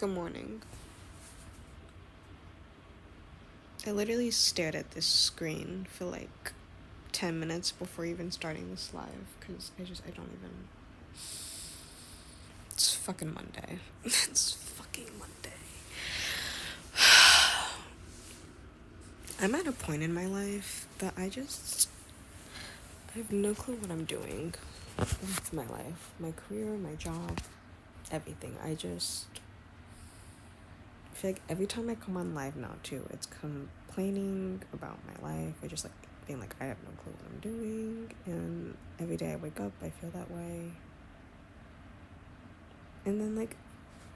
Good morning. I literally stared at this screen for like 10 minutes before even starting this live because I don't even. It's fucking Monday. It's fucking Monday. I'm at a point in my life that I have no clue what I'm doing with my life, my career, my job, everything. I feel like every time I come on live now too, it's complaining about my life. I just like being like, I have no clue what I'm doing. And every day I wake up, I feel that way. And then like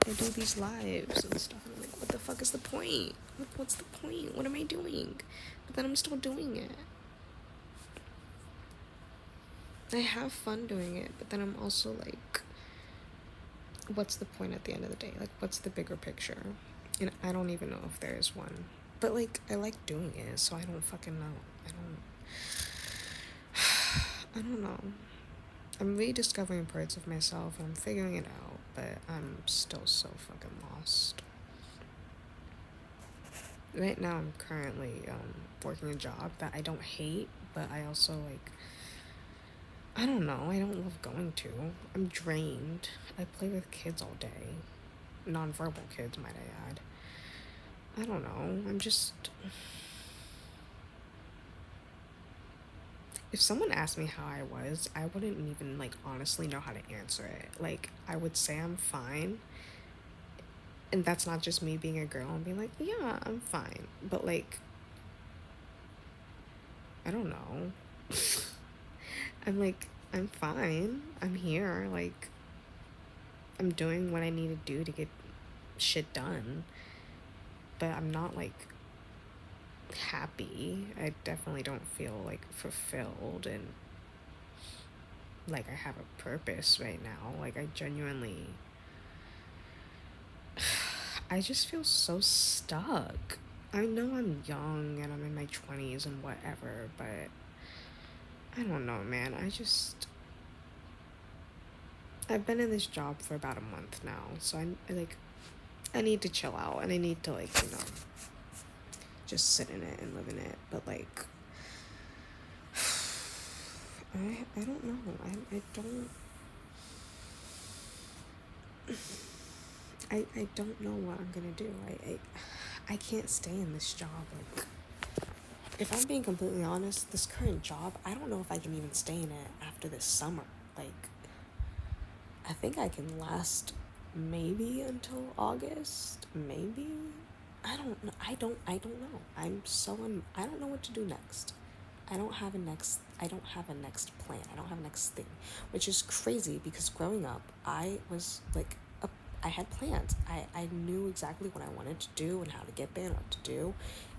I do these lives and stuff, and I'm like, what the fuck is the point? What's the point? What am I doing? But then I'm still doing it. I have fun doing it, but then I'm also like, what's the point at the end of the day? Like, what's the bigger picture? And I don't even know if there is one. But like, I like doing it, so I don't fucking know. I don't know. I'm rediscovering parts of myself and I'm figuring it out, but I'm still so fucking lost. Right now, I'm currently working a job that I don't hate, but I also like. I don't know. I don't love going to. I'm drained. I play with kids all day, nonverbal kids, might I add. I don't know. I'm just. If someone asked me how I was, I wouldn't even like honestly know how to answer it. Like I would say I'm fine, and that's not just me being a girl and being like, yeah, I'm fine. But like, I don't know. I'm like, I'm fine. I'm here. Like, I'm doing what I need to do to get shit done. But I'm not like happy. I definitely don't feel like fulfilled and like I have a purpose right now. Like, I genuinely. I just feel so stuck. I know I'm young and I'm in my 20s and whatever, but I don't know, man. I've been in this job for about a month now, so I need to chill out and I need to like, just sit in it and live in it. But like I don't know. I don't I don't know what I'm gonna do. I can't stay in this job. Like, if I'm being completely honest, this current job, I don't know if I can even stay in it after this summer. Like, I think I can last maybe until August, maybe. I don't know. I don't know. I don't know what to do next. I don't have a next plan. I don't have a next thing, which is crazy because growing up, I was like I had plans. I knew exactly what I wanted to do and how to get there and what to do.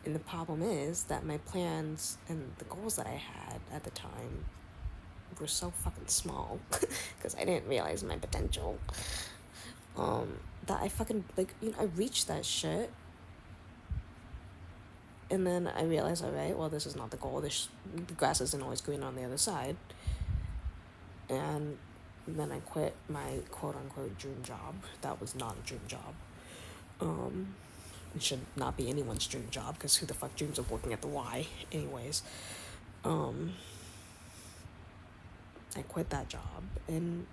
And the problem is that my plans and the goals that I had at the time were so fucking small because I didn't realize my potential. That I fucking like, I reached that shit, and then I realized, all right, well, this is not the goal. The grass isn't always green on the other side, and then I quit my quote unquote dream job. That was not a dream job. It should not be anyone's dream job because who the fuck dreams of working at the Y, anyways. I quit that job and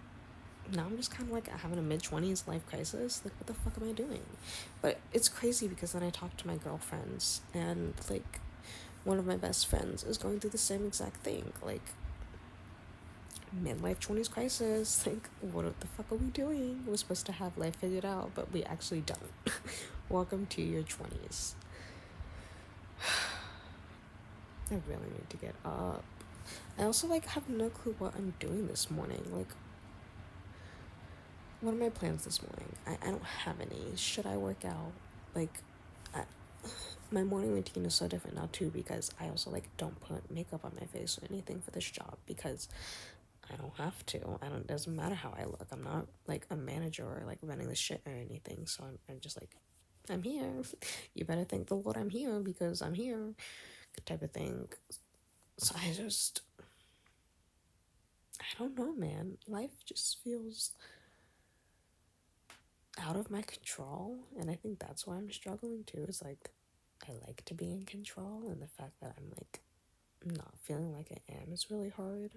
now I'm just kind of like having a mid-20s life crisis. Like, what the fuck am I doing? But it's crazy because then I talk to my girlfriends and like one of my best friends is going through the same exact thing. Like, midlife 20s crisis. Like, what the fuck are we doing? We're supposed to have life figured out, but we actually don't. Welcome to your 20s. I really need to get up. I also like have no clue what I'm doing this morning. Like, what are my plans this morning? I don't have any. Should I work out? Like, I, my morning routine is so different now too because I also like don't put makeup on my face or anything for this job because I don't have to. It doesn't matter how I look. I'm not like a manager or like running the shit or anything. So I'm just like, I'm here. You better thank the Lord I'm here because I'm here, type of thing. So I don't know, man. Life just feels, out of my control. And I think that's why I'm struggling too, is like I like to be in control, and the fact that I'm like not feeling like I am is really hard.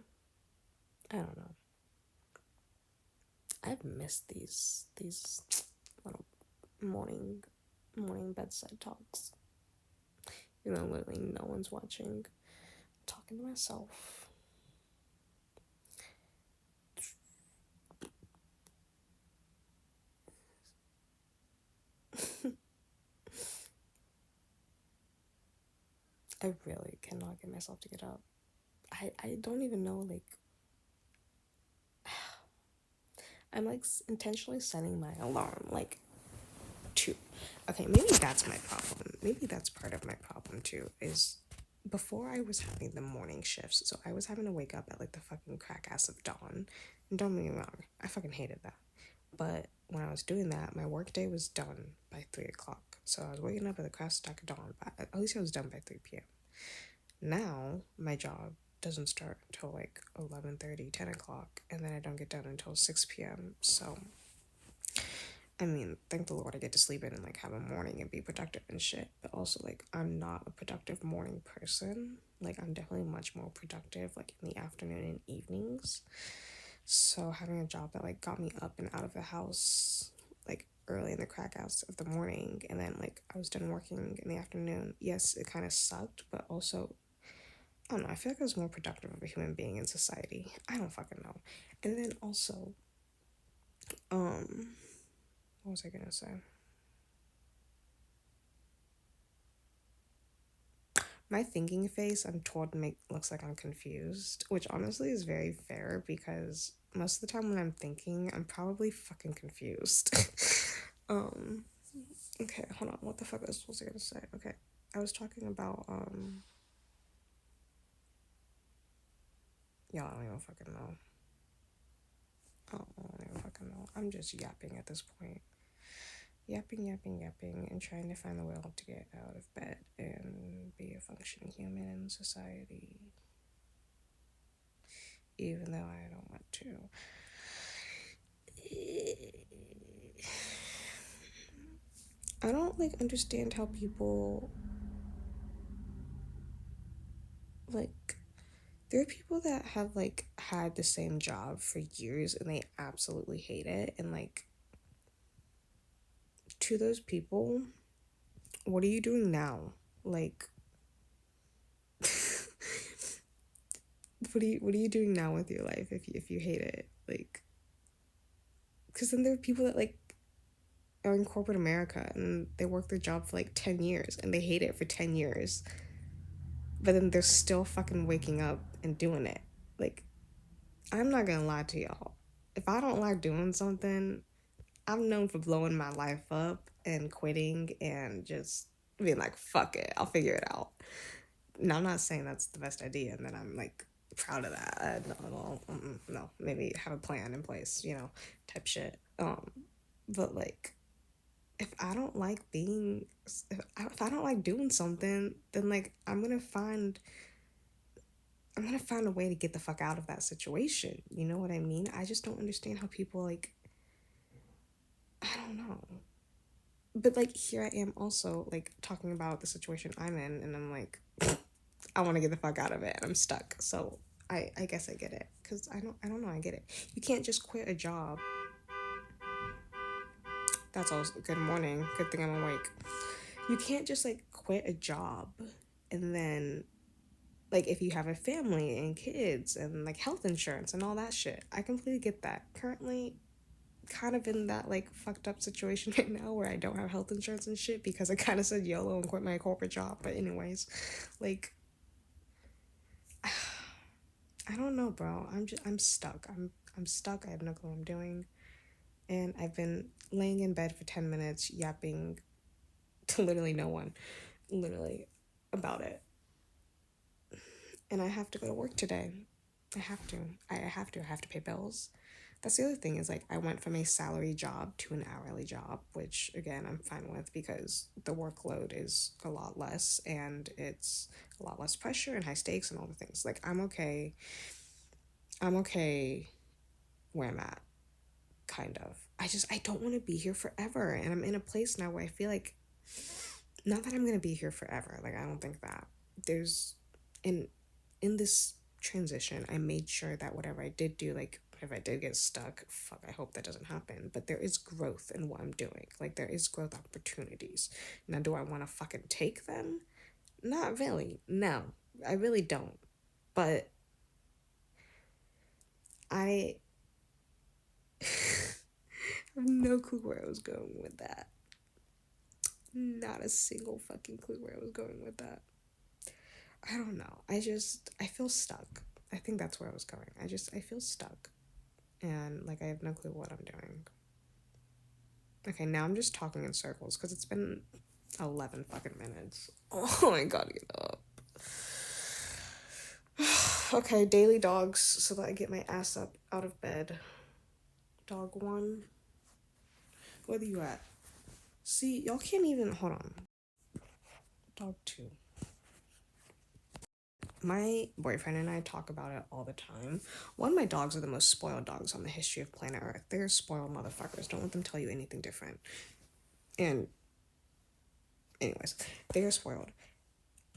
I don't know. I've missed these little morning bedside talks. You know, literally no one's watching. I'm talking to myself. I really cannot get myself to get up. I don't even know, like, I'm like intentionally setting my alarm like two. Okay, maybe that's my problem. Maybe that's part of my problem too. Is before I was having the morning shifts, so I was having to wake up at like the fucking crack ass of dawn. And don't get me wrong, I fucking hated that. But when I was doing that, my work day was done by 3 o'clock. So I was waking up at the crack stack of dawn. But at least I was done by 3 p.m. Now my job doesn't start until like 11:30, 10 o'clock, and then I don't get done until 6 p.m. So I mean, thank the Lord I get to sleep in and like have a morning and be productive and shit. But also like I'm not a productive morning person. Like I'm definitely much more productive like in the afternoon and evenings. So having a job that like got me up and out of the house like early in the crack house of the morning, and then like I was done working in the afternoon. Yes, it kind of sucked, but also I don't know, I feel like I was more productive of a human being in society. I don't fucking know. And then also, um, what was I gonna say? My thinking face, I'm told make looks like I'm confused, which honestly is very fair because most of the time when I'm thinking, I'm probably fucking confused. um, okay, hold on. What the fuck was I gonna say? Okay, I was talking about y'all I don't even fucking know. Oh, I don't even fucking know. I'm just yapping at this point. Yapping, and trying to find the will to get out of bed and be a functioning human in society, even though I don't want to. I don't like understand how people like there are people that have like had the same job for years and they absolutely hate it, and like to those people, what are you doing now? Like what are you doing now with your life if you hate it? Like because then there are people that like are in corporate America and they work their job for like 10 years and they hate it for 10 years, but then they're still fucking waking up and doing it. Like I'm not gonna lie to y'all, if I don't like doing something, I'm known for blowing my life up and quitting and just being like, fuck it, I'll figure it out. Now, I'm not saying that's the best idea and that I'm like proud of that. No, maybe have a plan in place, type shit. But like, if I don't like if I don't like doing something, then like I'm gonna find a way to get the fuck out of that situation. You know what I mean? I just don't understand how people like, I don't know. But like here I am also like talking about the situation I'm in, and I'm like, I want to get the fuck out of it, and I'm stuck. So I guess I get it, because I don't know, I get it. You can't just quit a job. That's all. Good morning. Good thing I'm awake. You can't just like quit a job and then like if you have a family and kids and like health insurance and all that shit. I completely get that. Currently kind of in that like fucked up situation right now where I don't have health insurance and shit because I kind of said YOLO and quit my corporate job. But anyways, like I don't know, bro. I'm stuck. I'm stuck. I have no clue what I'm doing. And I've been laying in bed for 10 minutes yapping to literally no one, literally, about it. And I have to go to work today. I have to. I have to pay bills. That's the other thing, is like I went from a salary job to an hourly job, which again I'm fine with because the workload is a lot less and it's a lot less pressure and high stakes and all the things. Like I'm okay. I'm okay where I'm at, kind of. I don't want to be here forever. And I'm in a place now where I feel like, not that I'm going to be here forever. Like, I don't think that. There's, in this transition, I made sure that whatever I did do, like, if I did get stuck, fuck, I hope that doesn't happen. But there is growth in what I'm doing. Like, there is growth opportunities. Now, do I want to fucking take them? Not really. No, I really don't. But I have no clue where I was going with that. Not a single fucking clue where I was going with that. I don't know. I feel stuck. I think that's where I was going. I feel stuck. And, like, I have no clue what I'm doing. Okay, now I'm just talking in circles because it's been 11 fucking minutes. Oh, I gotta get up. Okay, daily dogs so that I get my ass up out of bed. Dog 1. Where are you at? See, y'all can't even. Hold on. Dog 2. My boyfriend and I talk about it all the time. One, my dogs are the most spoiled dogs on the history of planet Earth. They're spoiled motherfuckers. Don't let them tell you anything different. And, anyways, they're spoiled.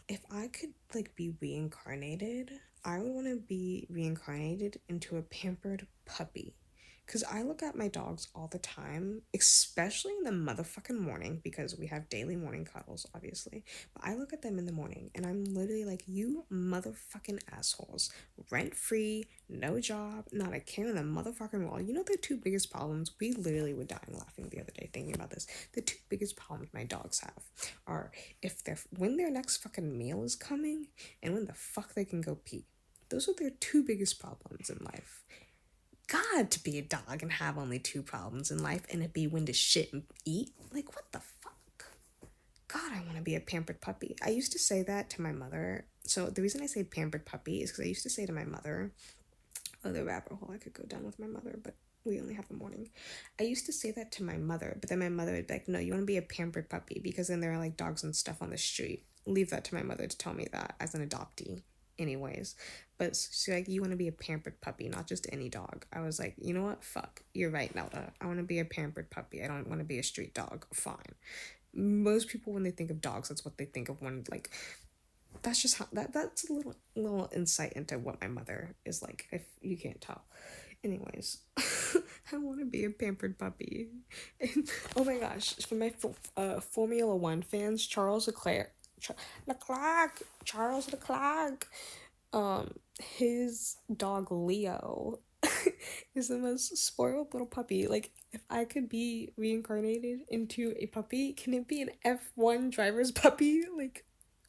If I could, like, be reincarnated, I would want to be reincarnated into a pampered puppy. Because I look at my dogs all the time, especially in the motherfucking morning, because we have daily morning cuddles, obviously. But I look at them in the morning, and I'm literally like, you motherfucking assholes. Rent free, no job, not a care in the motherfucking world. You know the two biggest problems? We literally were dying laughing the other day thinking about this. The two biggest problems my dogs have are when their next fucking meal is coming, and when the fuck they can go pee. Those are their two biggest problems in life. God, to be a dog and have only two problems in life and it be when to shit and eat. Like, what the fuck? God, I want to be a pampered puppy. I used to say that to my mother. So the reason I say pampered puppy is because I used to say to my mother, oh, the rabbit hole I could go down with my mother, but we only have the morning. I used to say that to my mother, but then my mother would be like, no, you want to be a pampered puppy because then there are like dogs and stuff on the street. Leave that to my mother to tell me that as an adoptee. Anyways, but she's like, you want to be a pampered puppy, not just any dog. I was like, you know what? Fuck. You're right, Nelda. I want to be a pampered puppy. I don't want to be a street dog. Fine. Most people, when they think of dogs, that's what they think of when, like, that's just how, that's a little insight into what my mother is like, if you can't tell. Anyways, I want to be a pampered puppy. And, oh my gosh, for my Formula One fans, Charles Leclerc, Charles Leclerc, his dog Leo is the most spoiled little puppy. Like, if I could be reincarnated into a puppy, can it be an F1 driver's puppy? Like,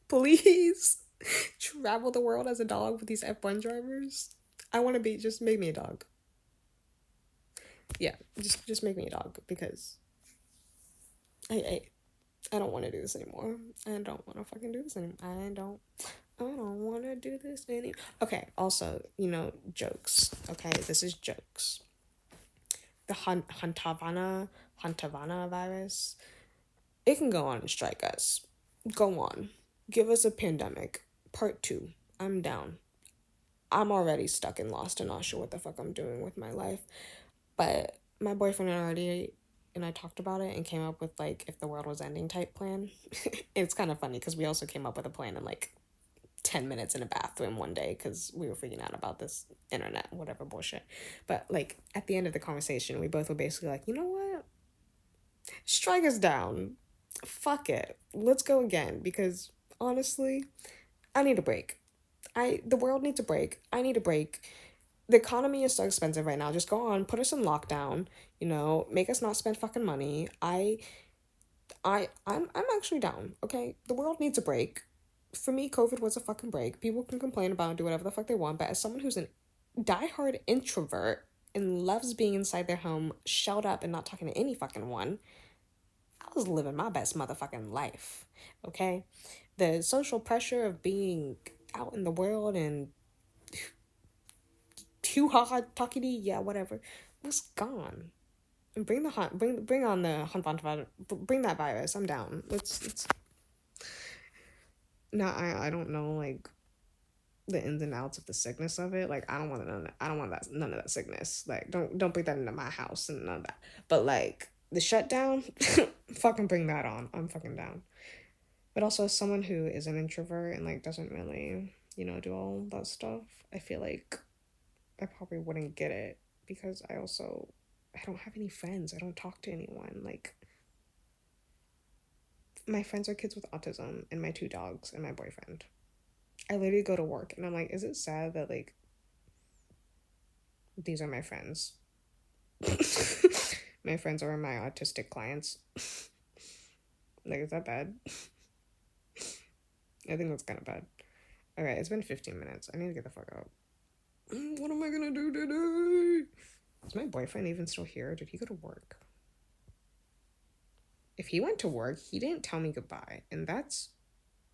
please travel the world as a dog with these F1 drivers. I want to be, just make me a dog. Yeah, just make me a dog because I don't want to do this anymore. I don't want to fucking do this anymore. I don't want to do this anymore. Okay, also, jokes. Okay, this is jokes. The Hantavana virus, it can go on and strike us. Go on. Give us a pandemic. Part 2. I'm down. I'm already stuck and lost and not sure what the fuck I'm doing with my life. But my boyfriend and I talked about it and came up with, like, if the world was ending type plan. It's kind of funny because we also came up with a plan in, like, 10 minutes in a bathroom one day because we were freaking out about this internet, whatever bullshit. But, like, at the end of the conversation, we both were basically like, you know what? Strike us down. Fuck it. Let's go again because, honestly, I need a break. The world needs a break. I need a break. The economy is so expensive right now. Just go on, put us in lockdown, make us not spend fucking money. I'm actually down, okay? The world needs a break. For me, COVID was a fucking break. People can complain about and do whatever the fuck they want, but as someone who's a diehard introvert and loves being inside their home, shelled up and not talking to any fucking one, I was living my best motherfucking life, okay? The social pressure of being out in the world and too hard, talky, yeah, whatever, was gone. And bring on the virus. Bring that virus. I'm down. Let's. No, I don't know. Like, the ins and outs of the sickness of it. Like, I don't want none of that sickness. Like, don't bring that into my house and none of that. But like the shutdown, fucking bring that on. I'm fucking down. But also, as someone who is an introvert and like doesn't really, do all that stuff, I feel like I probably wouldn't get it because I don't have any friends. I don't talk to anyone. Like, my friends are kids with autism and my 2 dogs and my boyfriend. I literally go to work and I'm like, is it sad that like these are my friends? My friends are my autistic clients. Like, is that bad? I think that's kind of bad. Okay, it's been 15 minutes. I need to get the fuck out. What am I gonna do today? Is my boyfriend even still here? Did he go to work? If he went to work, he didn't tell me goodbye.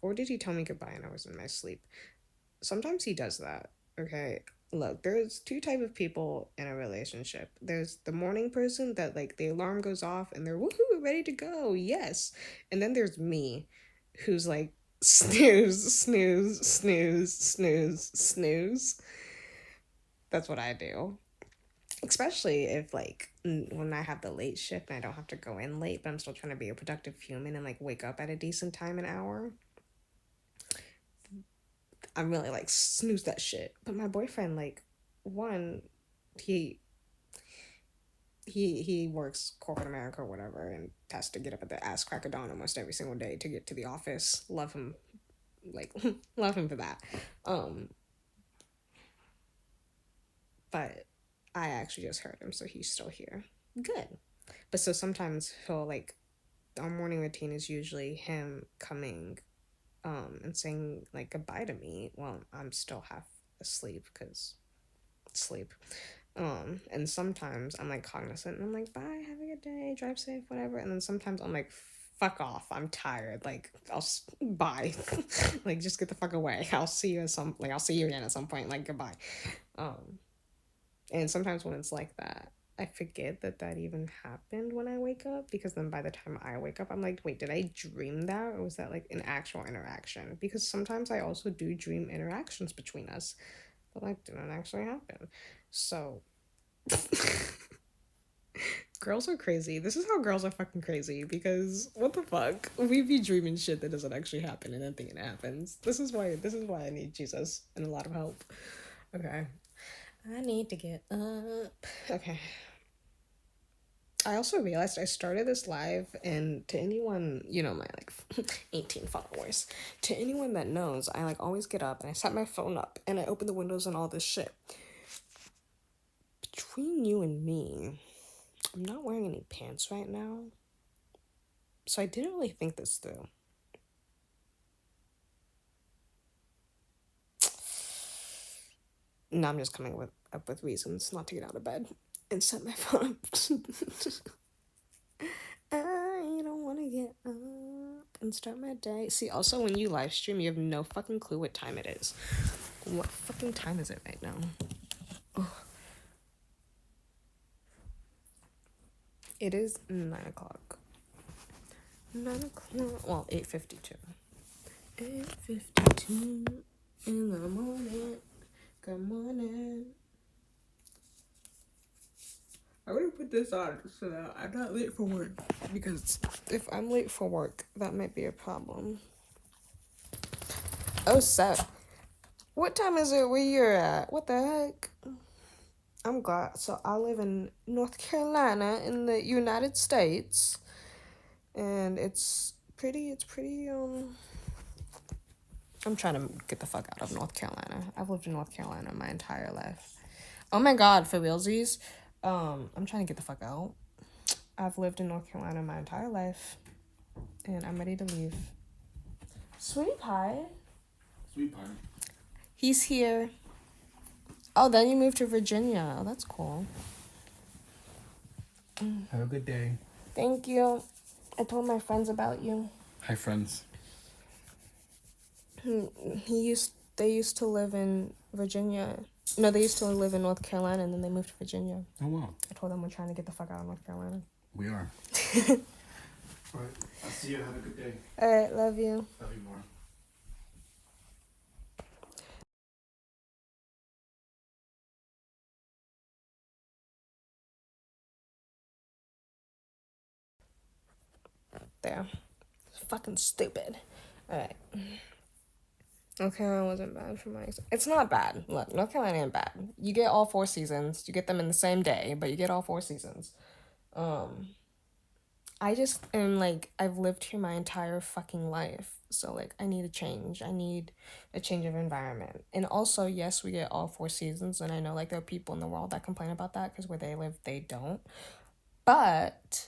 Or did he tell me goodbye and I was in my sleep? Sometimes he does that, okay? Look, there's 2 type of people in a relationship. There's the morning person that like the alarm goes off and they're woohoo, ready to go, yes. And then there's me, who's like snooze, snooze, snooze, snooze, snooze. That's what I do. Especially if like when I have the late shift and I don't have to go in late, but I'm still trying to be a productive human and like wake up at a decent time, an hour. I'm really like snooze that shit. But my boyfriend, like, one, he works corporate America or whatever and has to get up at the ass crack of dawn almost every single day to get to the office. Love him, like love him for that. But I actually just heard him, so he's still here. Good. But so sometimes he'll like, our morning routine is usually him coming and saying like goodbye to me while I'm still half asleep because sleep. And sometimes I'm like cognizant and I'm like, bye, have a good day, drive safe, whatever. And then sometimes I'm like, fuck off, I'm tired, like bye. Like, just get the fuck away. I'll see you again at some point, like, goodbye. And sometimes when it's like that, I forget that even happened when I wake up, because then by the time I wake up, I'm like, wait, did I dream that? Or was that like an actual interaction? Because sometimes I also do dream interactions between us that like didn't actually happen. So girls are crazy. This is how girls are fucking crazy, because what the fuck? We be dreaming shit that doesn't actually happen and then thinking it happens. This is why I need Jesus and a lot of help. Okay. I need to get up. Okay. I also realized I started this live, and to anyone, my like 18 followers, to anyone that knows, I like always get up and I set my phone up and I open the windows and all this shit. Between you and me, I'm not wearing any pants right now, so I didn't really think this through. Now I'm just coming up with reasons not to get out of bed and set my phone up. I don't want to get up and start my day. See, also when you live stream, you have no fucking clue what time it is. What fucking time is it right now? Oh. It is 9 o'clock. 9 o'clock. Well, 8:52. 8:52 in the morning. Good morning. I would put this on so that I'm not late for work, because if I'm late for work, that might be a problem. Oh, Seth. What time is it where you're at? What the heck? I'm glad. So I live in North Carolina in the United States, and it's pretty, I'm trying to get the fuck out of North Carolina. I've lived in North Carolina my entire life. Oh my God, for realsies. I'm trying to get the fuck out. I've lived in North Carolina my entire life, and I'm ready to leave. Sweetie pie. Sweet pie. He's here. Oh, then you moved to Virginia. Oh, that's cool. Have a good day. Thank you. I told my friends about you. Hi, friends. They used to live in Virginia. No, they used to live in North Carolina, and then they moved to Virginia. Oh, wow. I told them we're trying to get the fuck out of North Carolina. We are. All right. I'll see you. Have a good day. All right. Love you. Love you more. There. Fucking stupid. Alright. North Carolina wasn't bad for my It's not bad. Look, North Carolina ain't bad. You get all 4 seasons. You get them in the same day, but you get all 4 seasons. I just am like, I've lived here my entire fucking life. So, like, I need a change. I need a change of environment. And also, yes, we get all 4 seasons. And I know, like, there are people in the world that complain about that because where they live, they don't. But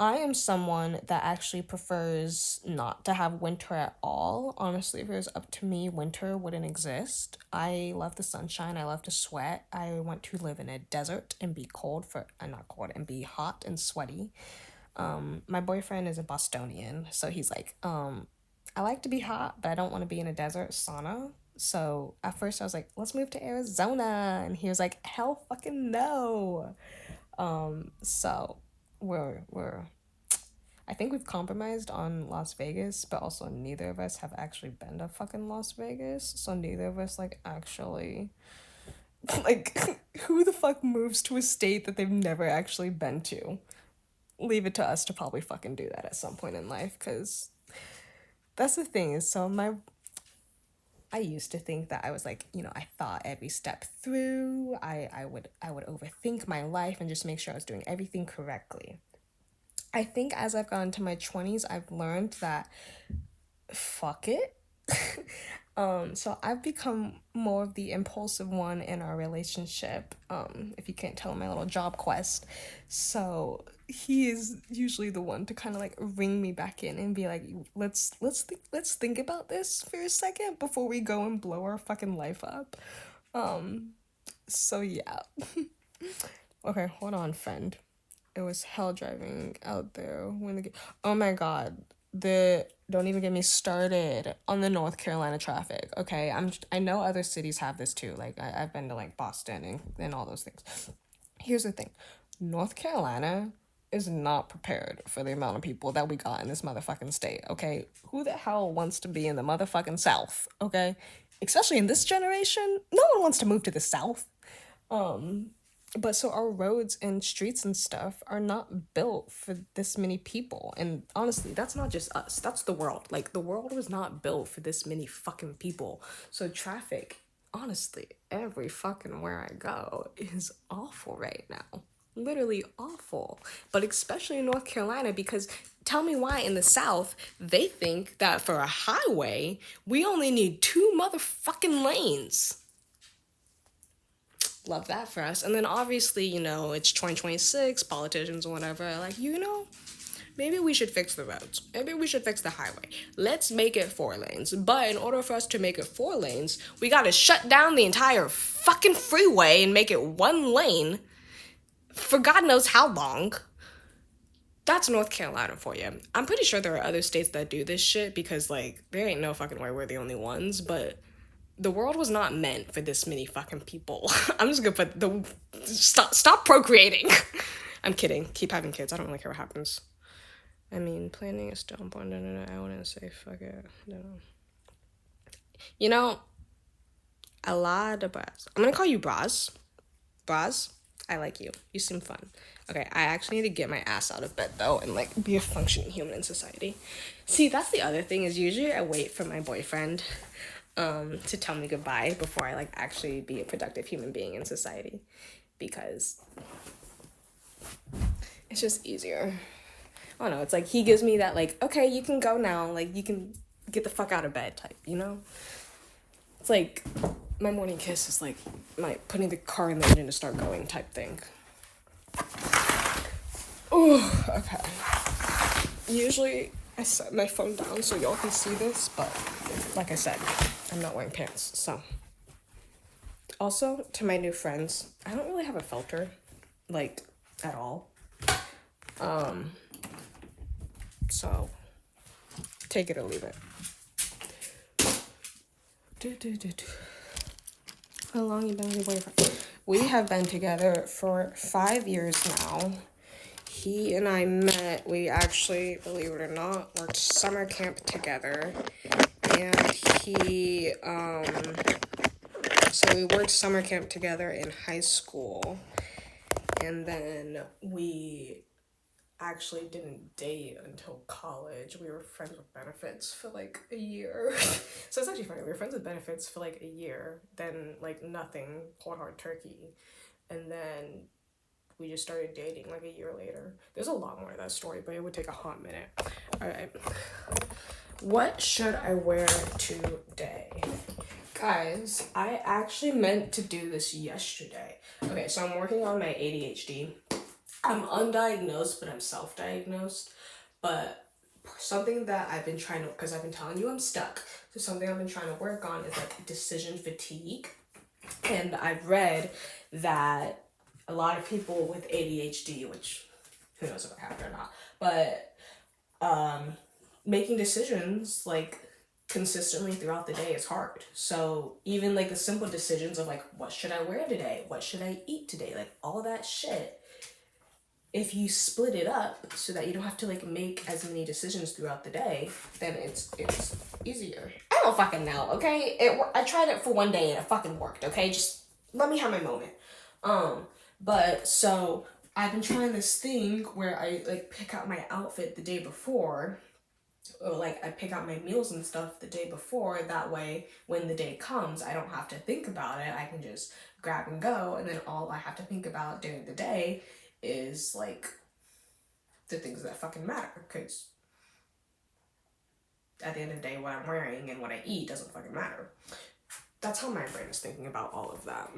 I am someone that actually prefers not to have winter at all. Honestly, if it was up to me, winter wouldn't exist. I love the sunshine. I love to sweat. I want to live in a desert and be cold for, not cold, and be hot and sweaty. My boyfriend is a Bostonian, so he's like, I like to be hot, but I don't want to be in a desert sauna. So at first I was like, let's move to Arizona. And he was like, hell fucking no. So we're I think we've compromised on Las Vegas, but also neither of us have actually been to fucking Las Vegas. So neither of us like actually like who the fuck moves to a state that they've never actually been to? Leave it to us to probably fucking do that at some point in life, because that's the thing is, I used to think that I was like, I thought every step through. I would overthink my life and just make sure I was doing everything correctly. I think as I've gotten to my 20s, I've learned that fuck it. So I've become more of the impulsive one in our relationship. If you can't tell, my little job quest. So he is usually the one to kind of like ring me back in and be like, let's think about this for a second before we go and blow our fucking life up. So yeah. Okay, hold on, friend. It was hell driving out there when oh my god, don't even get me started on the North Carolina traffic. Okay, I know other cities have this too. Like I've been to like Boston and all those things. Here's the thing, North Carolina is not prepared for the amount of people that we got in this motherfucking state. Okay, who the hell wants to be in the motherfucking South? Okay, especially in this generation, no one wants to move to the South. But so our roads and streets and stuff are not built for this many people. And honestly, that's not just us. That's the world. Like, the world was not built for this many fucking people. So traffic, honestly, every fucking where I go is awful right now. Literally awful. But especially in North Carolina, because tell me why in the South, they think that for a highway, we only need 2 motherfucking lanes. Love that for us. And then obviously, it's 2026, politicians or whatever are like, maybe we should fix the roads. Maybe we should fix the highway. Let's make it 4 lanes. But in order for us to make it 4 lanes, we gotta shut down the entire fucking freeway and make it 1 lane for God knows how long. That's North Carolina for you. I'm pretty sure there are other states that do this shit because, like, there ain't no fucking way we're the only ones, but the world was not meant for this many fucking people. I'm just gonna put stop procreating. I'm kidding. Keep having kids. I don't really care what happens. I mean, planning is still important. I wouldn't say fuck it. No. A lot of bras. I'm gonna call you bras. Bras. I like you. You seem fun. Okay, I actually need to get my ass out of bed though and like be a functioning human in society. See, that's the other thing is usually I wait for my boyfriend to tell me goodbye before I like actually be a productive human being in society, because it's just easier. I don't know, it's like he gives me that like, okay, you can go now, like you can get the fuck out of bed type, It's like my morning kiss is like my putting the car in the engine to start going type thing. Oh, okay. Usually I set my phone down so y'all can see this, but like I said, I'm not wearing pants, so. Also, to my new friends, I don't really have a filter, like, at all. So, take it or leave it. How long you been with your boyfriend? We have been together for 5 years now. He and I met, we actually, believe it or not, worked summer camp together. And so we worked summer camp together in high school. And then we actually didn't date until college. We were friends with benefits for like a year. So it's actually funny. We were friends with benefits for like a year, then like nothing, cold hard turkey. And then we just started dating like a year later. There's a lot more to that story, but it would take a hot minute. All right. What should I wear today? Guys, I actually meant to do this yesterday. Okay, so I'm working on my ADHD. I'm undiagnosed, but I'm self-diagnosed. But something that I've been trying to, because I've been telling you I'm stuck. So something I've been trying to work on is like decision fatigue. And I've read that a lot of people with ADHD, which who knows if I have it or not, but making decisions like consistently throughout the day is hard. So even like the simple decisions of like, what should I wear today? What should I eat today? Like all that shit. If you split it up so that you don't have to like make as many decisions throughout the day, then it's easier. I don't fucking know, okay? I tried it for one day and it fucking worked, okay? Just let me have my moment. But so I've been trying this thing where I like pick out my outfit the day before, or like I pick out my meals and stuff the day before. That way, when the day comes, I don't have to think about it. I can just grab and go, and then all I have to think about during the day is like the things that fucking matter, because at the end of the day, what I'm wearing and what I eat doesn't fucking matter. That's how my brain is thinking about all of that.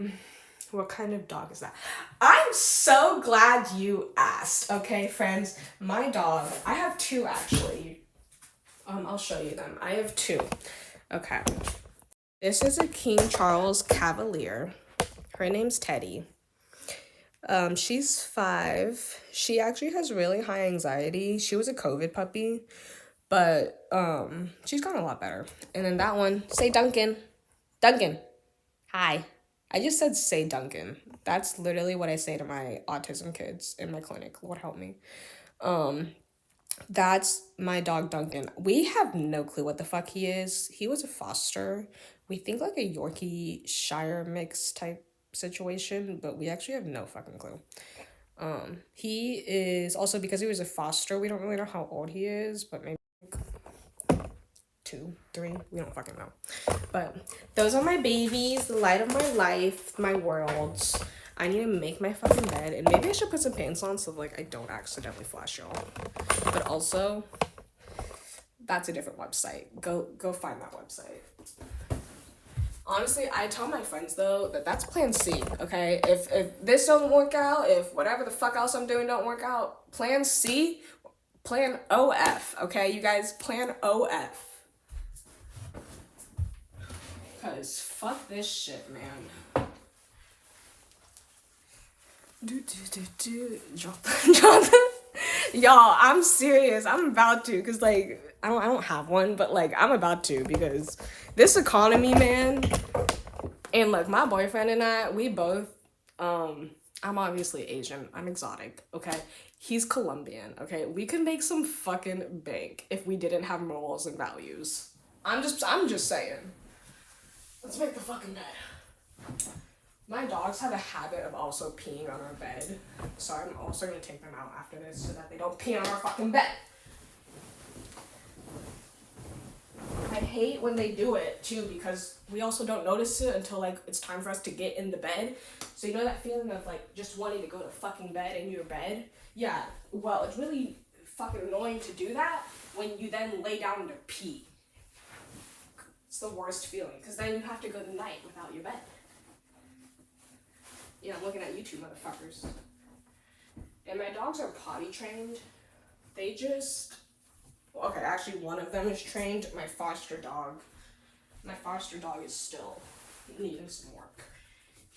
What kind of dog is that? I'm so glad you asked. Okay, friends, my dog, I have two actually. I'll show you them. I have two. Okay. This is a King Charles Cavalier. Her name's Teddy. She's 5. She actually has really high anxiety. She was a COVID puppy, but she's gotten a lot better. And then that one, say Duncan. Duncan. Hi. I just said say Duncan. That's literally what I say to my autism kids in my clinic. Lord help me. That's my dog Duncan. We have no clue what the fuck he is. He was a foster. We think like a Yorkie Shire mix type situation, but we actually have no fucking clue. He is also, because he was a foster, we don't really know how old he is, but maybe like 2, 3, we don't fucking know. But those are my babies, the light of my life, my worlds. I need to make my fucking bed, and maybe I should put some pants on so like I don't accidentally flash y'all. But also, that's a different website. Go find that website. Honestly, I tell my friends though that that's plan C, okay? If this doesn't work out, if whatever the fuck else I'm doing don't work out, plan C, plan OF, okay? You guys, plan OF. Cause fuck this shit, man. Drop the y'all, I'm serious. I'm about to, cause like I don't have one, but like I'm about to, because this economy, man. And like my boyfriend and I, we both I'm obviously Asian. I'm exotic, okay? He's Colombian, okay? We could make some fucking bank if we didn't have morals and values. I'm just saying. Let's make the fucking bed. My dogs have a habit of also peeing on our bed, so I'm also gonna take them out after this so that they don't pee on our fucking bed. I hate when they do it too, because we also don't notice it until like it's time for us to get in the bed. So you know that feeling of like just wanting to go to fucking bed in your bed? Yeah, well, it's really fucking annoying to do that when you then lay down to pee. It's the worst feeling, because then you have to go the night without your bed. Yeah, I'm looking at you two motherfuckers. And my dogs are potty trained. They just... Okay, actually one of them is trained. My foster dog is still needing some work.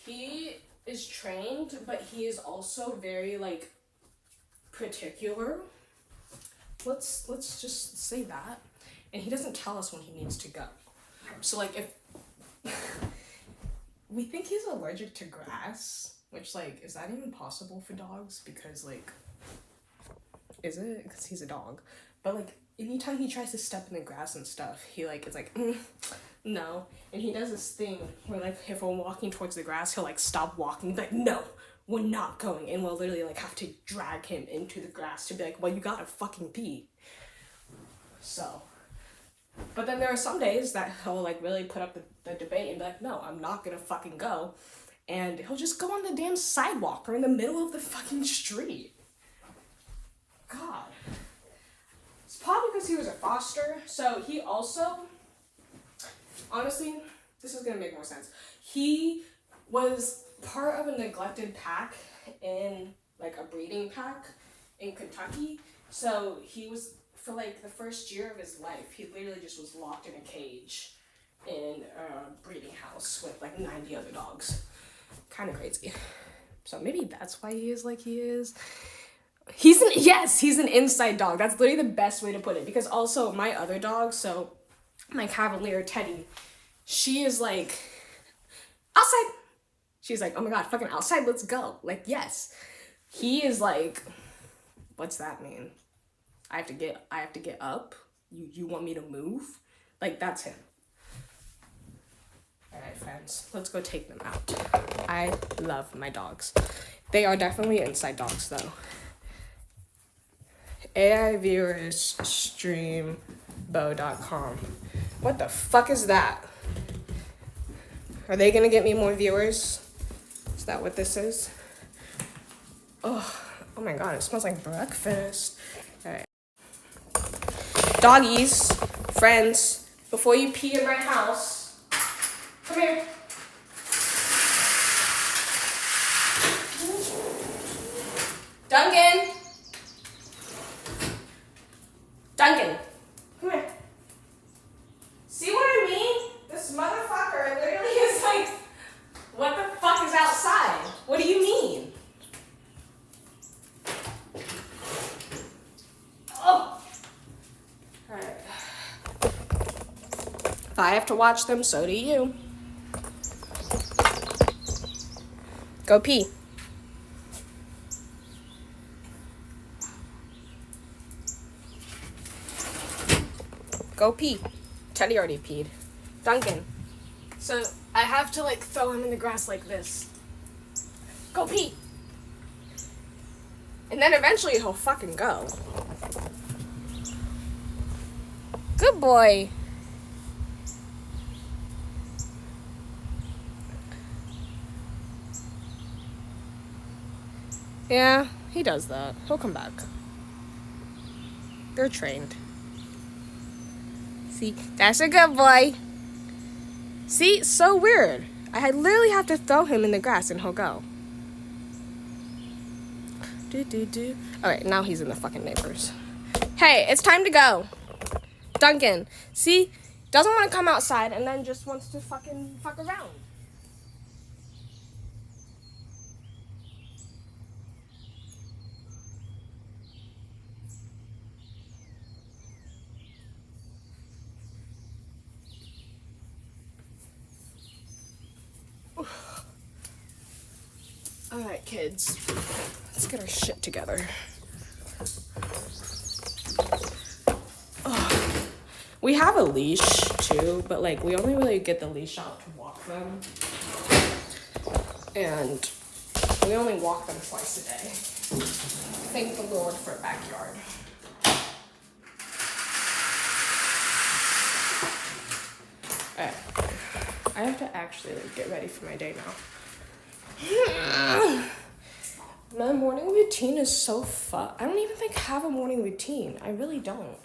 He is trained, but he is also very, like, particular. Let's just say that. And he doesn't tell us when he needs to go. So, like, if... we think he's allergic to grass, which, like, is that even possible for dogs? Because, like, is it? Because he's a dog. But, like, anytime he tries to step in the grass and stuff, he, like, it's like, no. And he does this thing where, like, if we're walking towards the grass, he'll, like, stop walking, like, no, we're not going. And we'll literally, like, have to drag him into the grass to be like, well, you gotta fucking pee. So, but then there are some days that he'll, like, really put up the debate and be like, no, I'm not gonna fucking go. And he'll just go on the damn sidewalk or in the middle of the fucking street. God. It's probably because he was a foster. So he also, honestly, this is gonna make more sense. He was part of a neglected pack in, like, a breeding pack in Kentucky. So he was, for, like, the first year of his life, he literally just was locked in a cage in a breeding house with, like, 90 other dogs. Kind of crazy. So maybe that's why he is like he is. He's an inside dog. That's literally the best way to put it. Because also my other dog, so my Cavalier Teddy, she is like, outside. She's like, oh my god, fucking outside, let's go. Like, yes. He is like, what's that mean? I have to get up? You want me to move? Like, that's him. Alright, friends, let's go take them out. I love my dogs. They are definitely inside dogs, though. AI viewers streambo.com. What the fuck is that? Are they gonna get me more viewers? Is that what this is? Oh my god, it smells like breakfast. Alright. Doggies, friends, before you pee in my house, come here. Duncan! Duncan, come here. See what I mean? This motherfucker literally is like, what the fuck is outside? What do you mean? Oh! Alright. If I have to watch them, so do you. Go pee. Go pee. Teddy already peed. Duncan. So I have to, like, throw him in the grass like this. Go pee. And then eventually he'll fucking go. Good boy. Yeah, he does that. He'll come back. They're trained. See, that's a good boy. See, so weird. I literally have to throw him in the grass and he'll go. Alright, now he's in the fucking neighbors. Hey, it's time to go. Duncan, see, doesn't want to come outside and then just wants to fucking fuck around. Alright, kids. Let's get our shit together. Oh. We have a leash, too, but, like, we only really get the leash out to walk them. And we only walk them twice a day. Thank the Lord for a backyard. Alright. I have to actually, like, get ready for my day now. My morning routine is so fun. I don't even think I have a morning routine. I really don't.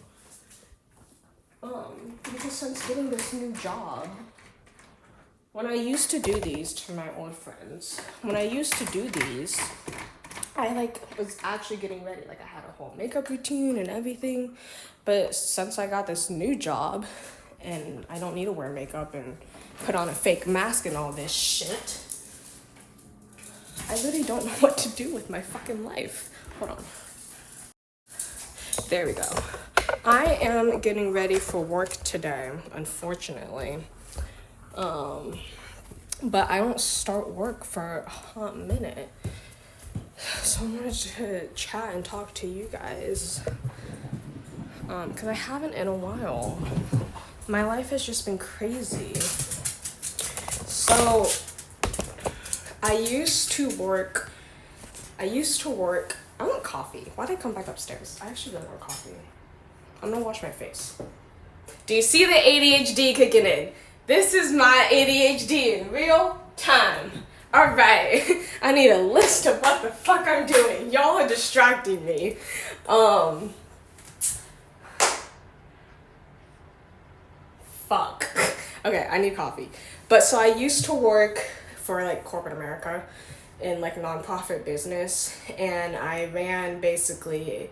Because since getting this new job, when I used to do these to my old friends, I, like, was actually getting ready. Like, I had a whole makeup routine and everything. But since I got this new job, and I don't need to wear makeup and put on a fake mask and all this shit, I really don't know what to do with my fucking life. Hold on. There we go. I am getting ready for work today, unfortunately. But I don't start work for a hot minute. So I wanted to chat and talk to you guys. Because I haven't in a while. my life has just been crazy. So, I used to work, I want coffee. Why did I come back upstairs? I actually don't want coffee. I'm gonna wash my face. Do you see the ADHD kicking in? This is my ADHD in real time. Alright, I need a list of what the fuck I'm doing. Y'all are distracting me. Fuck. Okay, I need coffee. But so I used to work for like corporate America in like nonprofit business, and I basically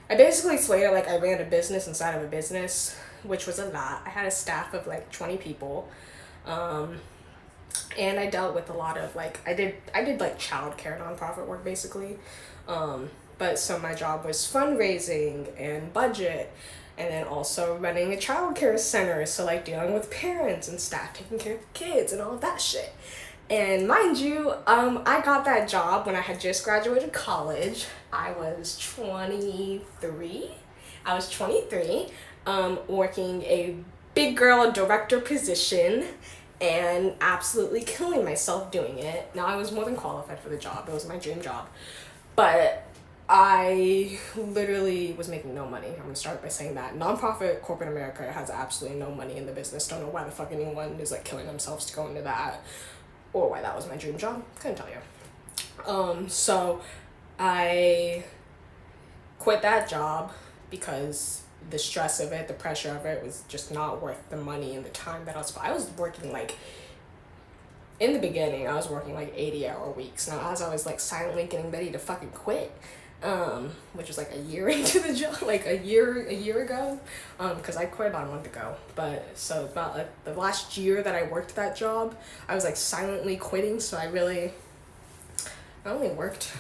explained it like I ran a business inside of a business, which was a lot. I had a staff of like 20 people. And I dealt with a lot of like I did like childcare nonprofit work basically. But so my job was fundraising and budget, and then also running a childcare center, so like dealing with parents and staff taking care of kids and all of that shit. And mind you, I got that job when I had just graduated college. I was 23. Working a big girl director position and absolutely killing myself doing it. Now, I was more than qualified for the job. It was my dream job. But I literally was making no money. I'm gonna start by saying that. Nonprofit corporate America has absolutely no money in the business. Don't know why the fuck anyone is like killing themselves to go into that, or why that was my dream job. Couldn't tell you. So I quit that job because the stress of it, the pressure of it was just not worth the money and the time that I was working like, in the beginning, I was working like 80-hour weeks. Now, as I was like silently getting ready to fucking quit, which was like a year into the job, like a year ago, because I quit about a month ago. But so about like the last year that I worked that job, I was like silently quitting. So I only worked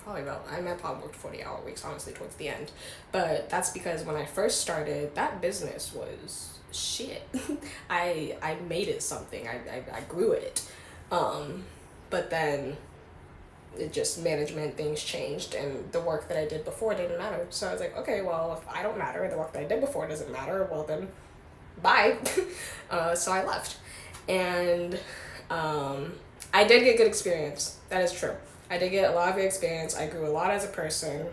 probably probably worked 40-hour weeks, honestly, towards the end. But that's because when I first started, that business was shit. I made it something. I grew it. But then it just management things changed, and the work that I did before didn't matter. So I was like, okay, well, if I don't matter, the work that I did before doesn't matter, well then bye. So I left. And I did get good experience. That is true. I did get a lot of good experience. I grew a lot as a person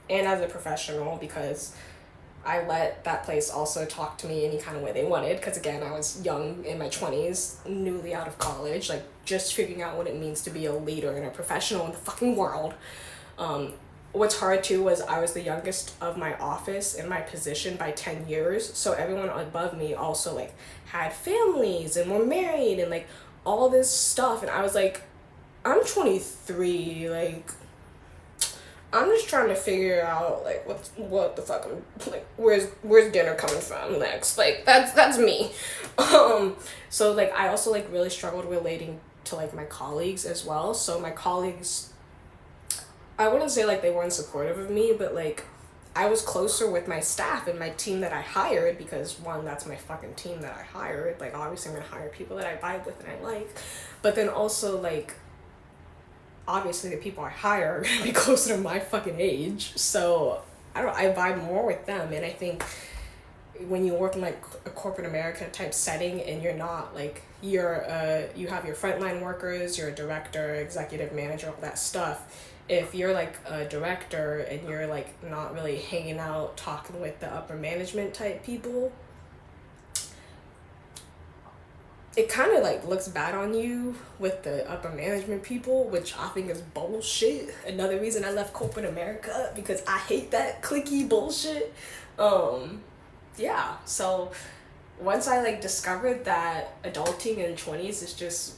and as a professional, because I let that place also talk to me any kind of way they wanted. Because again, I was young, in my 20s, newly out of college, like just figuring out what it means to be a leader and a professional in the fucking world. What's hard too was I was the youngest of my office in my position by 10 years. So everyone above me also like had families and were married and like all this stuff. And I was like, I'm 23, like, I'm just trying to figure out like what the fuck I'm like, where's dinner coming from next? Like that's me. So like I also like really struggled relating to like my colleagues as well. So my colleagues, I wouldn't say like they weren't supportive of me, but like I was closer with my staff and my team that I hired, because one, that's my fucking team that I hired. Like obviously I'm gonna hire people that I vibe with and I like, but then also like obviously the people I hire are gonna be closer to my fucking age. So I vibe more with them. And I think when you work in like a corporate America type setting and you're not like, you have your frontline workers, you're a director, executive manager, all that stuff. If you're like a director and you're like not really hanging out talking with the upper management type people, it kind of like looks bad on you with the upper management people, which I think is bullshit. Another reason I left corporate America, because I hate that cliquey bullshit. Yeah, so once I like discovered that adulting in 20s is just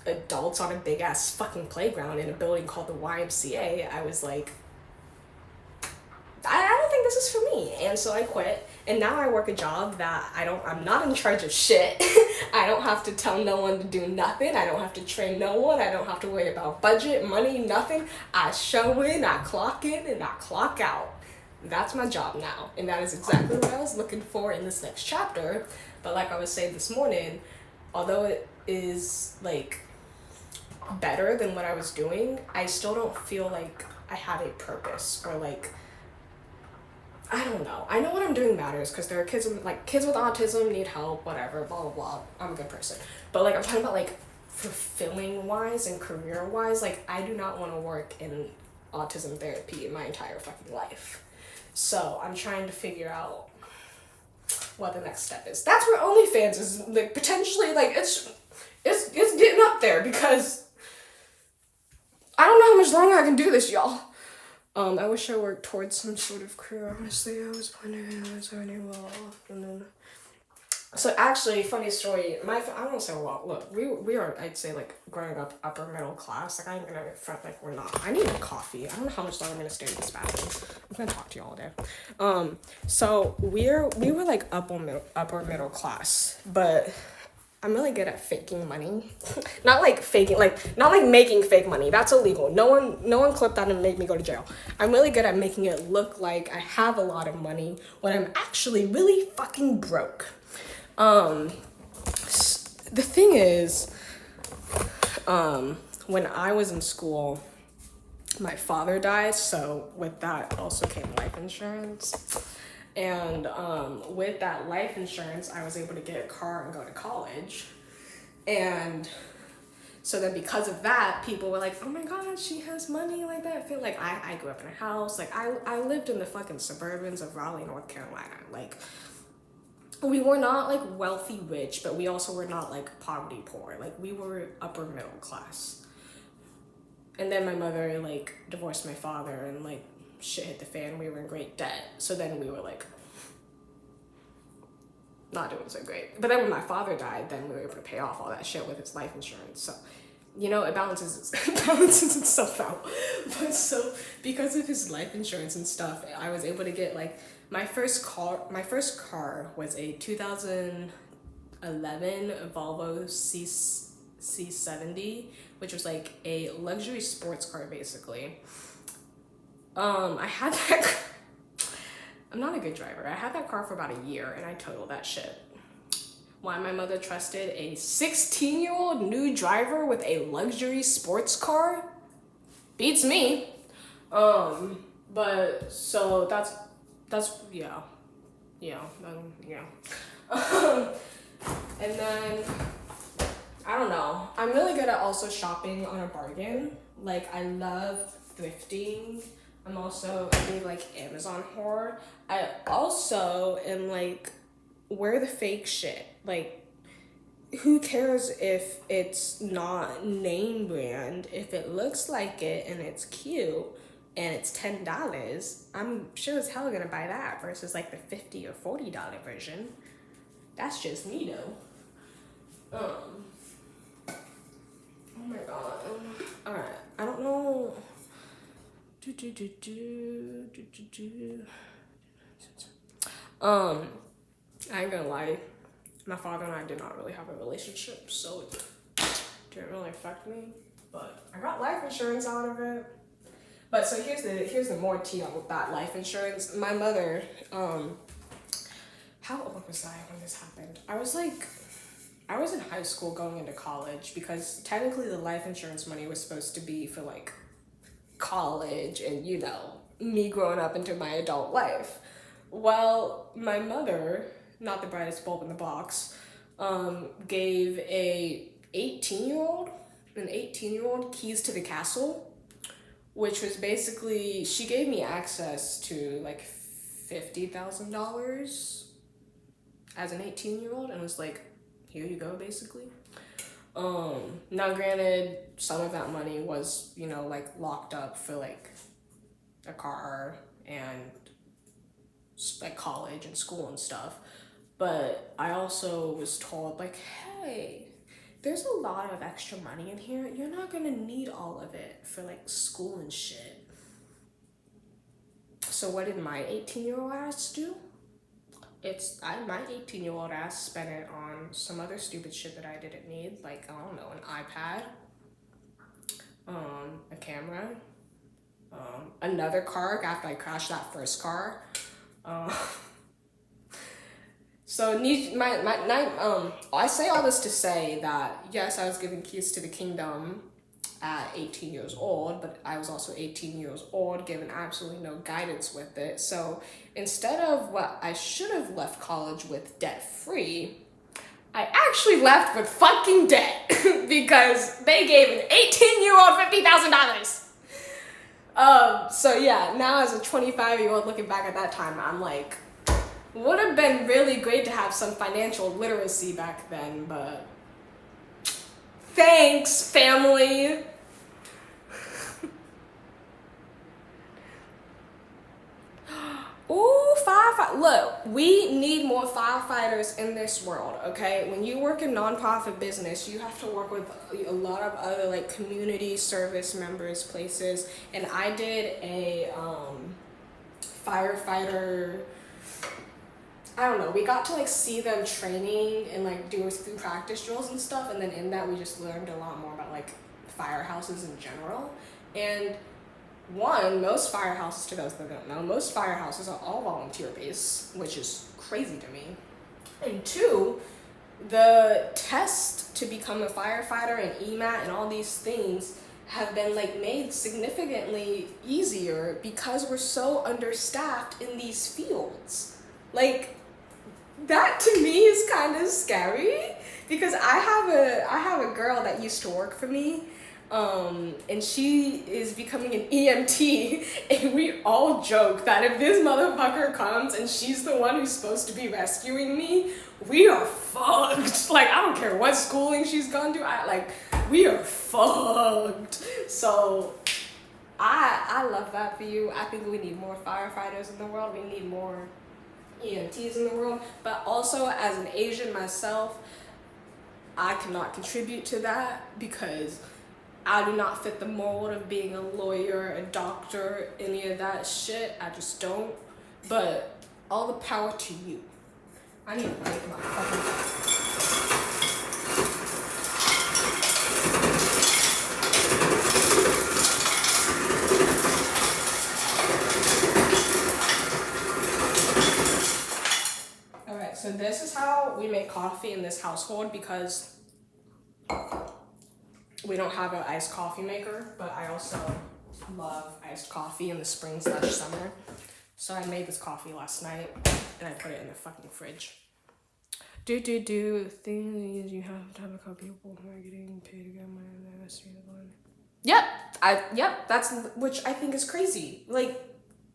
adults on a big ass fucking playground in a building called the YMCA, I was like, I don't think this is for me. And so I quit. And now I work a job that I'm not in charge of shit. I don't have to tell no one to do nothing. I don't have to train no one. I don't have to worry about budget, money, nothing. I show in, I clock in, and I clock out. That's my job now. And that is exactly what I was looking for in this next chapter. But like I was saying this morning, although it is like better than what I was doing, I still don't feel like I have a purpose, or like I don't know. I know what I'm doing matters because there are kids kids with autism need help, whatever, blah blah blah. I'm a good person, but like I'm talking about like fulfilling wise and career wise. Like I do not want to work in autism therapy in my entire fucking life. So I'm trying to figure out what the next step is. That's where OnlyFans is like potentially like it's getting up there because I don't know how much longer I can do this, y'all. I wish I worked towards some sort of career. Honestly, I was wondering I was already well off, and then. So actually, funny story. I don't want to say well. Look, we are. I'd say like growing up upper middle class. Like I ain't gonna front like we're not. I need a coffee. I don't know how much longer I'm gonna stay in this bathroom. I'm gonna talk to you all day. So we were like upper middle class, but I'm really good at faking money. Not like faking, not like making fake money. That's illegal. No one clip that and make me go to jail. I'm really good at making it look like I have a lot of money when I'm actually really fucking broke. The thing is, when I was in school, my father died, so with that also came life insurance. And with that life insurance, I was able to get a car and go to college. And so then because of that, people were like, oh my God, she has money like that. I feel like I grew up in a house. Like I lived in the fucking suburbans of Raleigh, North Carolina. Like we were not like wealthy rich, but we also were not like poverty poor. Like we were upper middle class. And then my mother like divorced my father and like shit hit the fan. We were in great debt. So then we were like not doing so great. But then when my father died, then we were able to pay off all that shit with his life insurance. So, you know, it balances itself out. But so because of his life insurance and stuff, I was able to get like my first car was a 2011 Volvo C70, which was like a luxury sports car basically. I had that I'm not a good driver. I had that car for about a year and I totaled that shit. Why my mother trusted a 16-year-old new driver with a luxury sports car beats me. But so that's yeah. And then I don't know. I'm really good at also shopping on a bargain. Like I love thrifting. I'm also a big like Amazon whore. I also am like, wear the fake shit. Like, who cares if it's not name brand? If it looks like it and it's cute and it's $10, I'm sure as hell gonna buy that versus like the $50 or $40 version. That's just me though. Oh my God. Alright, I don't know. I ain't gonna lie, my father and I did not really have a relationship, so it didn't really affect me. But I got life insurance out of it. But so here's the more tea on that life insurance. My mother, how old was I when this happened? I was in high school going into college because technically the life insurance money was supposed to be for like college and, you know, me growing up into my adult life. Well, my mother, not the brightest bulb in the box, gave an 18-year-old keys to the castle, which was basically, she gave me access to like $50,000 as an 18-year-old and was like, here you go, basically. Now granted, some of that money was, you know, like locked up for like a car and like college and school and stuff. But I also was told like, hey, there's a lot of extra money in here. You're not gonna need all of it for like school and shit. So what did my 18-year-old ass do? My 18-year-old ass spent it on some other stupid shit that I didn't need, like, I don't know, an iPad, a camera, another car after I crashed that first car. So I say all this to say that yes, I was given keys to the kingdom at 18 years old, but I was also 18 years old, given absolutely no guidance with it. So instead of what I should have left college with debt-free, I actually left with fucking debt because they gave an 18-year-old $50,000. So yeah, now as a 25-year-old looking back at that time, I'm like, would have been really great to have some financial literacy back then, but thanks, family. Ooh, firefight. Look, we need more firefighters in this world, okay? When you work in nonprofit business, you have to work with a lot of other like community service members, places, and I did a firefighter, I don't know, we got to like see them training and like do practice drills and stuff, and then in that we just learned a lot more about like firehouses in general. And one, most firehouses, to those that don't know, most firehouses are all volunteer based, which is crazy to me. And two, the test to become a firefighter and EMAT and all these things have been like made significantly easier because we're so understaffed in these fields. Like, that to me is kind of scary because I have a girl that used to work for me, and she is becoming an EMT, and we all joke that if this motherfucker comes and she's the one who's supposed to be rescuing me, we are fucked. Like, I don't care what schooling she's gone to, we are fucked. So I love that for you. I think we need more firefighters in the world. We need more EMTs in the world. But also, as an Asian myself, I cannot contribute to that because I do not fit the mold of being a lawyer, a doctor, any of that shit. I just don't. But all the power to you. I need to break my fucking... Alright, so this is how we make coffee in this household because we don't have an iced coffee maker, but I also love iced coffee in the spring/summer. So I made this coffee last night and I put it in the fucking fridge. Thing is, you have to have a couple people who are getting paid to get money in the industry. Yep, that's, which I think is crazy. Like,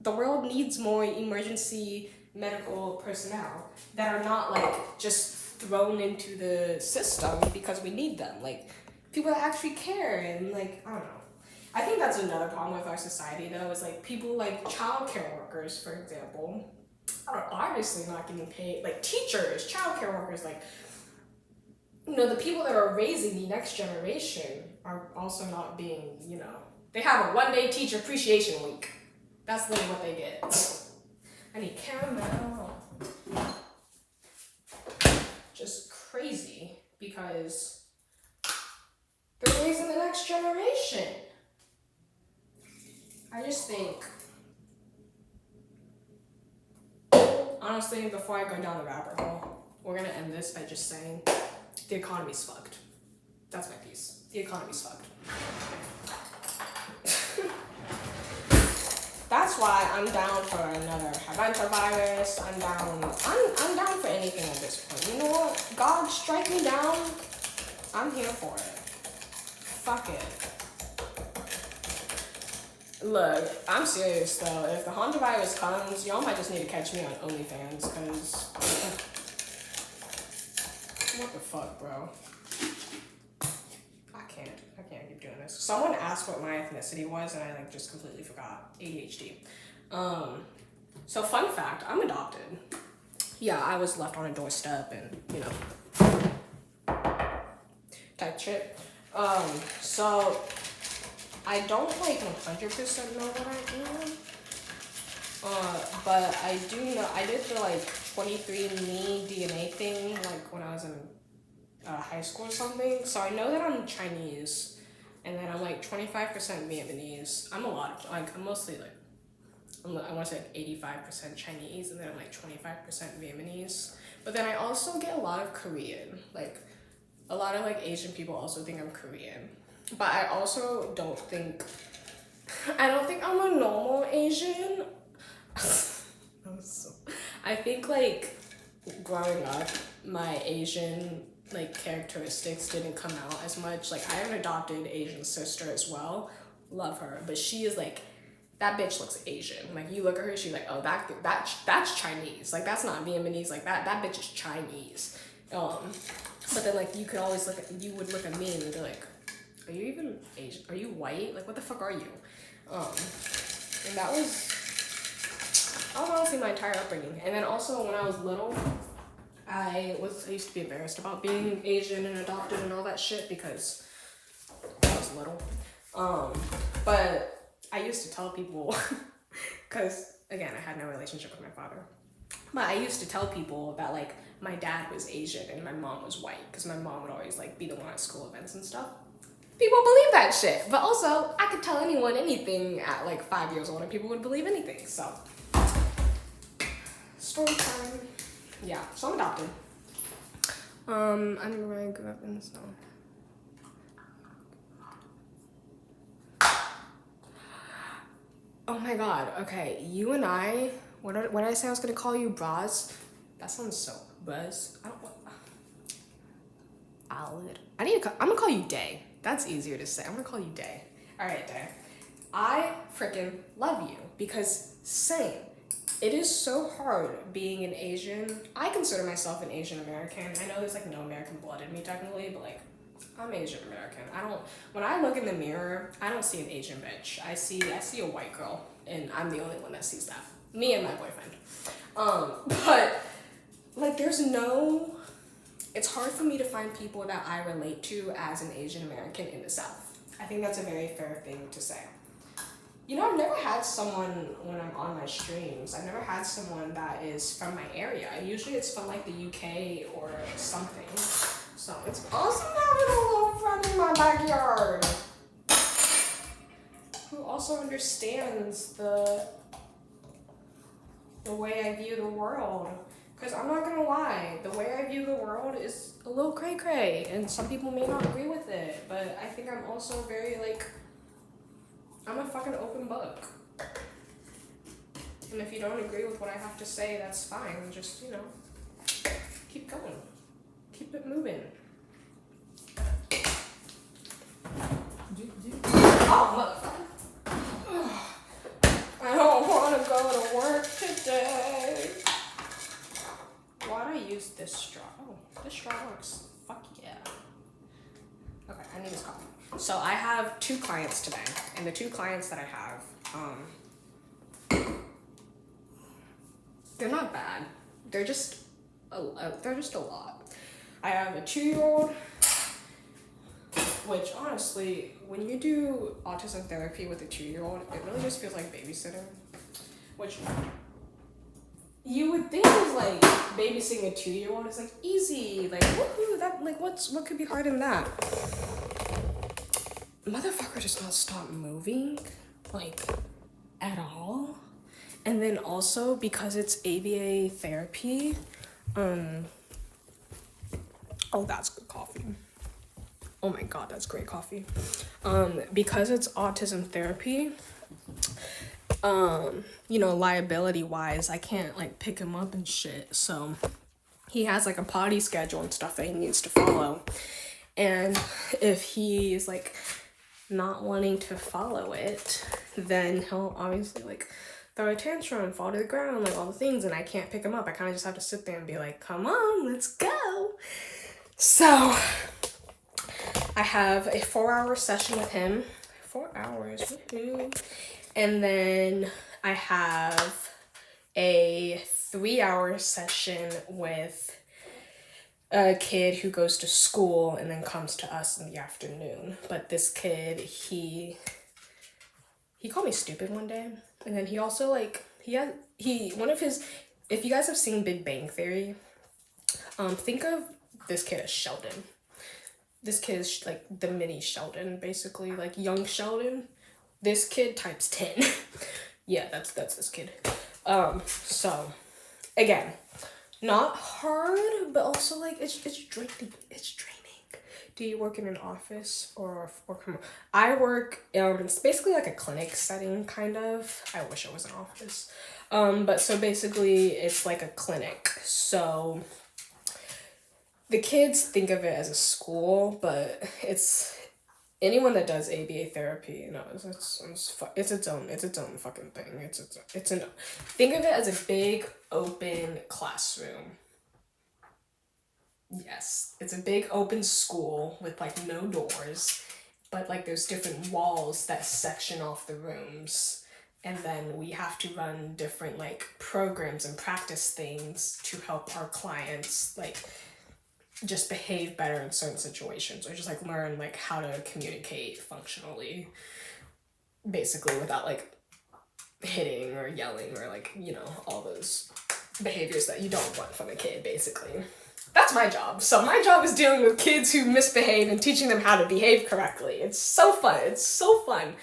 the world needs more emergency medical personnel that are not like just thrown into the system because we need them. Like, people that actually care and like, I don't know. I think that's another problem with our society though, is like people like childcare workers, for example, are obviously not getting paid. Like teachers, childcare workers, like, you know, the people that are raising the next generation are also not being, you know, they have a one-day teacher appreciation week. That's literally what they get. I need caramel. Just crazy because they're raising the next generation. I just think, honestly, before I go down the rabbit hole, we're gonna end this by just saying the economy's fucked. That's my piece. The economy's fucked. That's why I'm down for another virus. I'm down for anything at this point. You know what? God, strike me down. I'm here for it. Fuck it. Look, I'm serious though. If the Honda virus comes, y'all might just need to catch me on OnlyFans, cause what the fuck, bro? I can't keep doing this. Someone asked what my ethnicity was, and I like just completely forgot. ADHD. So fun fact, I'm adopted. Yeah, I was left on a doorstep, and you know, type shit. So I don't like 100% know what I am. But I do know, I did the like 23andMe DNA thing like when I was in high school or something. So I know that I'm Chinese, and then I'm like 25% Vietnamese. I'm a lot of, like, I'm mostly like, I want to say like 85% Chinese, and then I'm like 25% Vietnamese. But then I also get a lot of Korean. Like, a lot of like Asian people also think I'm Korean. But I also don't think I'm a normal Asian. I think like growing up, my Asian like characteristics didn't come out as much. Like I have an adopted Asian sister as well. Love her, but she is like that bitch looks Asian. Like you look at her, she's like, oh that's Chinese. Like that's not Vietnamese. Like that bitch is Chinese. But then like you would look at me and be like, are you even Asian? Are you white? Like what the fuck are you? And that was honestly my entire upbringing. And then also when I was little, I used to be embarrassed about being Asian and adopted and all that shit because I was little. But I used to tell people, because again, I had no relationship with my father. But I used to tell people that like my dad was Asian and my mom was white because my mom would always like be the one at school events and stuff. People believe that shit. But also, I could tell anyone anything at like 5 years old and people would believe anything. So, story time. Yeah, so I'm adopted. I'm gonna grow up in the South. Oh my god, okay, you and I, what did I say I was gonna call you, bras? That sounds so, buzz. I'm gonna call you Day. That's easier to say. I'm gonna call you Day. Alright, Day. I freaking love you because same. It is so hard being an Asian. I consider myself an Asian American. I know there's like no American blood in me technically, but like I'm Asian American. When I look in the mirror, I don't see an Asian bitch. I see a white girl, and I'm the only one that sees that. Me and my boyfriend. But like it's hard for me to find people that I relate to as an Asian American in the South. I think that's a very fair thing to say. You know, I've never had someone when I'm on my streams, I've never had someone that is from my area. Usually it's from like the UK or something. So it's awesome having a little friend in my backyard who also understands the way I view the world. Because I'm not gonna lie, the way I view the world is a little cray-cray, and some people may not agree with it, but I think I'm also very like, I'm a fucking open book. And if you don't agree with what I have to say, that's fine. Just, keep going. Keep it moving. Oh, motherfucker. I don't want to go to work today. Why'd I use this straw? Oh, this straw works. Fuck yeah. Okay, I need this coffee. So I have 2 clients today, and the 2 clients that I have, they're not bad. They're just a lot. I have a 2-year-old, which honestly, when you do autism therapy with a 2-year-old, it really just feels like babysitting, which you would think is like babysitting a 2-year-old is like easy, like woohoo, that like what could be hard in that? Motherfucker does not stop moving, like at all. And then also because it's ABA therapy, oh, that's good coffee. Oh my god, that's great coffee. Because it's autism therapy, liability wise, I can't like pick him up and shit. So he has like a potty schedule and stuff that he needs to follow. And if he's like not wanting to follow it, then he'll obviously like throw a tantrum, fall to the ground, like all the things, and I can't pick him up. I kind of just have to sit there and be like, come on, let's go. So I have a 4-hour session with him. 4 hours, woohoo. And then I have a 3-hour session with a kid who goes to school and then comes to us in the afternoon. But this kid, he called me stupid one day. And then he also like, if you guys have seen Big Bang Theory, think of this kid as Sheldon. This kid is like the mini Sheldon, basically, like young Sheldon. This kid times 10. Yeah, that's this kid. So again, not hard, but also like it's draining. It's draining. Do you work in an office or I work, it's basically like a clinic setting, kind of. I wish it was an office. But so basically it's like a clinic. So the kids think of it as a school, but it's anyone that does ABA therapy knows it's its own fucking thing. Think of it as a big open classroom. Yes, it's a big open school with like no doors, but like there's different walls that section off the rooms. And then we have to run different like programs and practice things to help our clients like just behave better in certain situations, or just like learn like how to communicate functionally, basically, without like hitting or yelling or like, you know, all those behaviors that you don't want from a kid, basically. That's my job. So my job is dealing with kids who misbehave and teaching them how to behave correctly. It's so fun. It's so fun.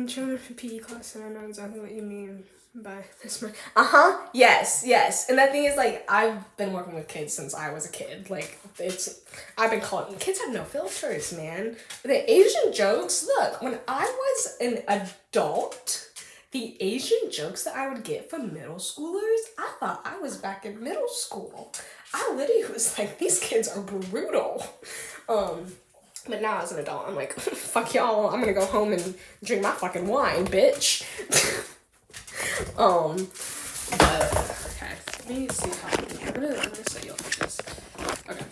Children for PE class, and I know exactly what you mean by this. Yes. And that thing is, like, I've been working with kids since I was a kid. Like, I've been calling, kids have no filters, man. The Asian jokes, look, when I was an adult, the Asian jokes that I would get from middle schoolers, I thought I was back in middle school. I literally was like, these kids are brutal. But now as an adult, I'm like, fuck y'all, I'm gonna go home and drink my fucking wine, bitch. But, okay, let me see how I'm gonna set you up with this. Okay.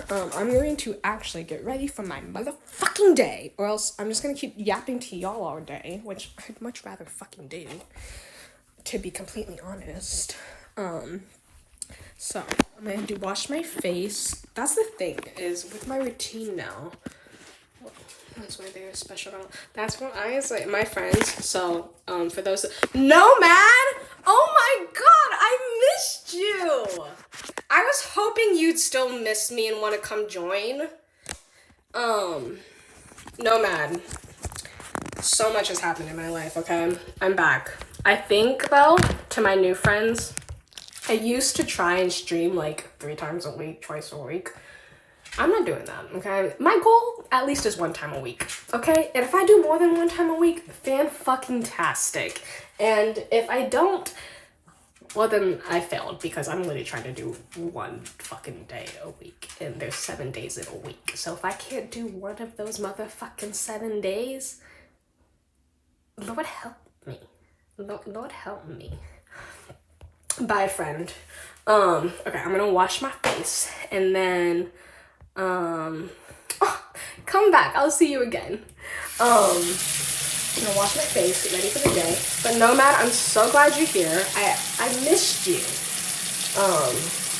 I'm going to actually get ready for my motherfucking day, or else I'm just gonna keep yapping to y'all all day, which I'd much rather fucking do, to be completely honest. So I'm going to wash my face. That's the thing, is with my routine now. That's why they're special. That's what I say. My friends. So, for those. No, man! Oh my god, I missed you! I was hoping you'd still miss me and want to come join. No, man. So much has happened in my life, okay? I'm back. I think, though, to my new friends, I used to try and stream like 3 times a week, twice a week. I'm not doing that, okay? My goal, at least, is 1 time a week, okay? And if I do more than 1 time a week, fan-fucking-tastic. And if I don't, well, then I failed, because I'm literally trying to do 1 fucking day a week, and there's 7 days in a week. So if I can't do 1 of those motherfucking 7 days, Lord help me. Lord help me. Bye, friend. Okay, I'm gonna wash my face, and then, come back. I'll see you again. I'm gonna wash my face, get ready for the day. But Nomad, I'm so glad you're here. I missed you.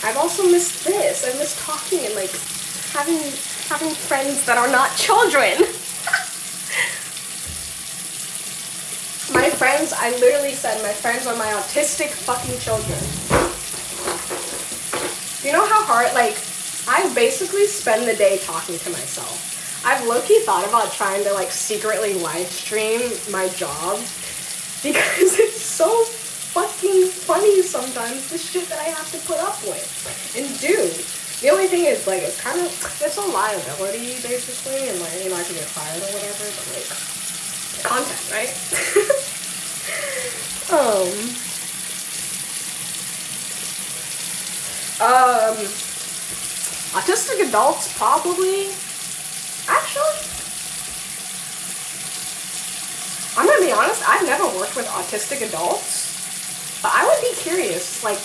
I've also missed this. I missed talking and like having friends that are not children. My friends, I literally said my friends are my autistic fucking children. You know how hard, like, I basically spend the day talking to myself. I've low-key thought about trying to, like, secretly live stream my job, because it's so fucking funny sometimes, the shit that I have to put up with and do. The only thing is, like, it's a liability, basically, and, like, you know, I can get fired or whatever, but, like, content, right? Autistic adults, probably. Actually, I'm gonna be honest, I've never worked with autistic adults, but I would be curious, like,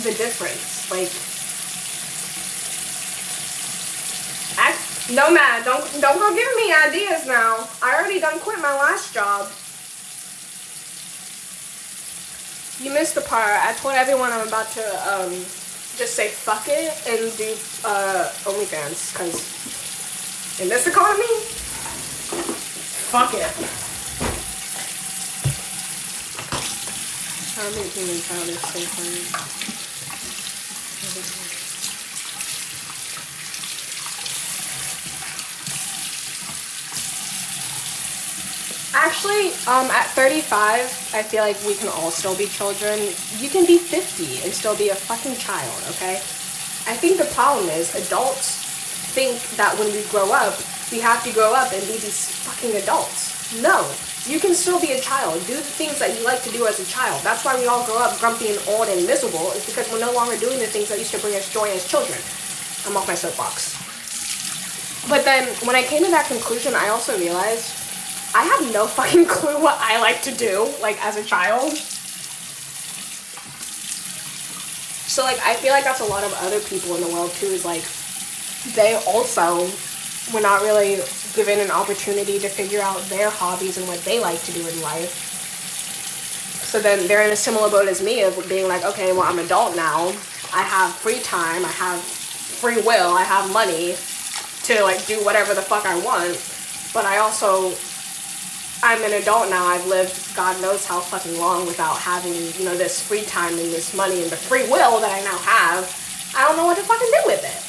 the difference, like, Nomad, don't go giving me ideas now. I already done quit my last job. You missed the part. I told everyone I'm about to just say fuck it and do OnlyFans, because in this economy, fuck it. I'm making a child is so funny. Actually, at 35, I feel like we can all still be children. You can be 50 and still be a fucking child, okay? I think the problem is adults think that when we grow up, we have to grow up and be these fucking adults. No, you can still be a child. Do the things that you like to do as a child. That's why we all grow up grumpy and old and miserable, is because we're no longer doing the things that used to bring us joy as children. I'm off my soapbox. But then when I came to that conclusion, I also realized I have no fucking clue what I like to do, like, as a child. So, like, I feel like that's a lot of other people in the world, too, is, like, they also were not really given an opportunity to figure out their hobbies and what they like to do in life. So then they're in a similar boat as me of being like, okay, well, I'm an adult now. I have free time. I have free will. I have money to, like, do whatever the fuck I want. But I'm an adult now. I've lived God knows how fucking long without having, you know, this free time and this money and the free will that I now have. I don't know what to fucking do with it.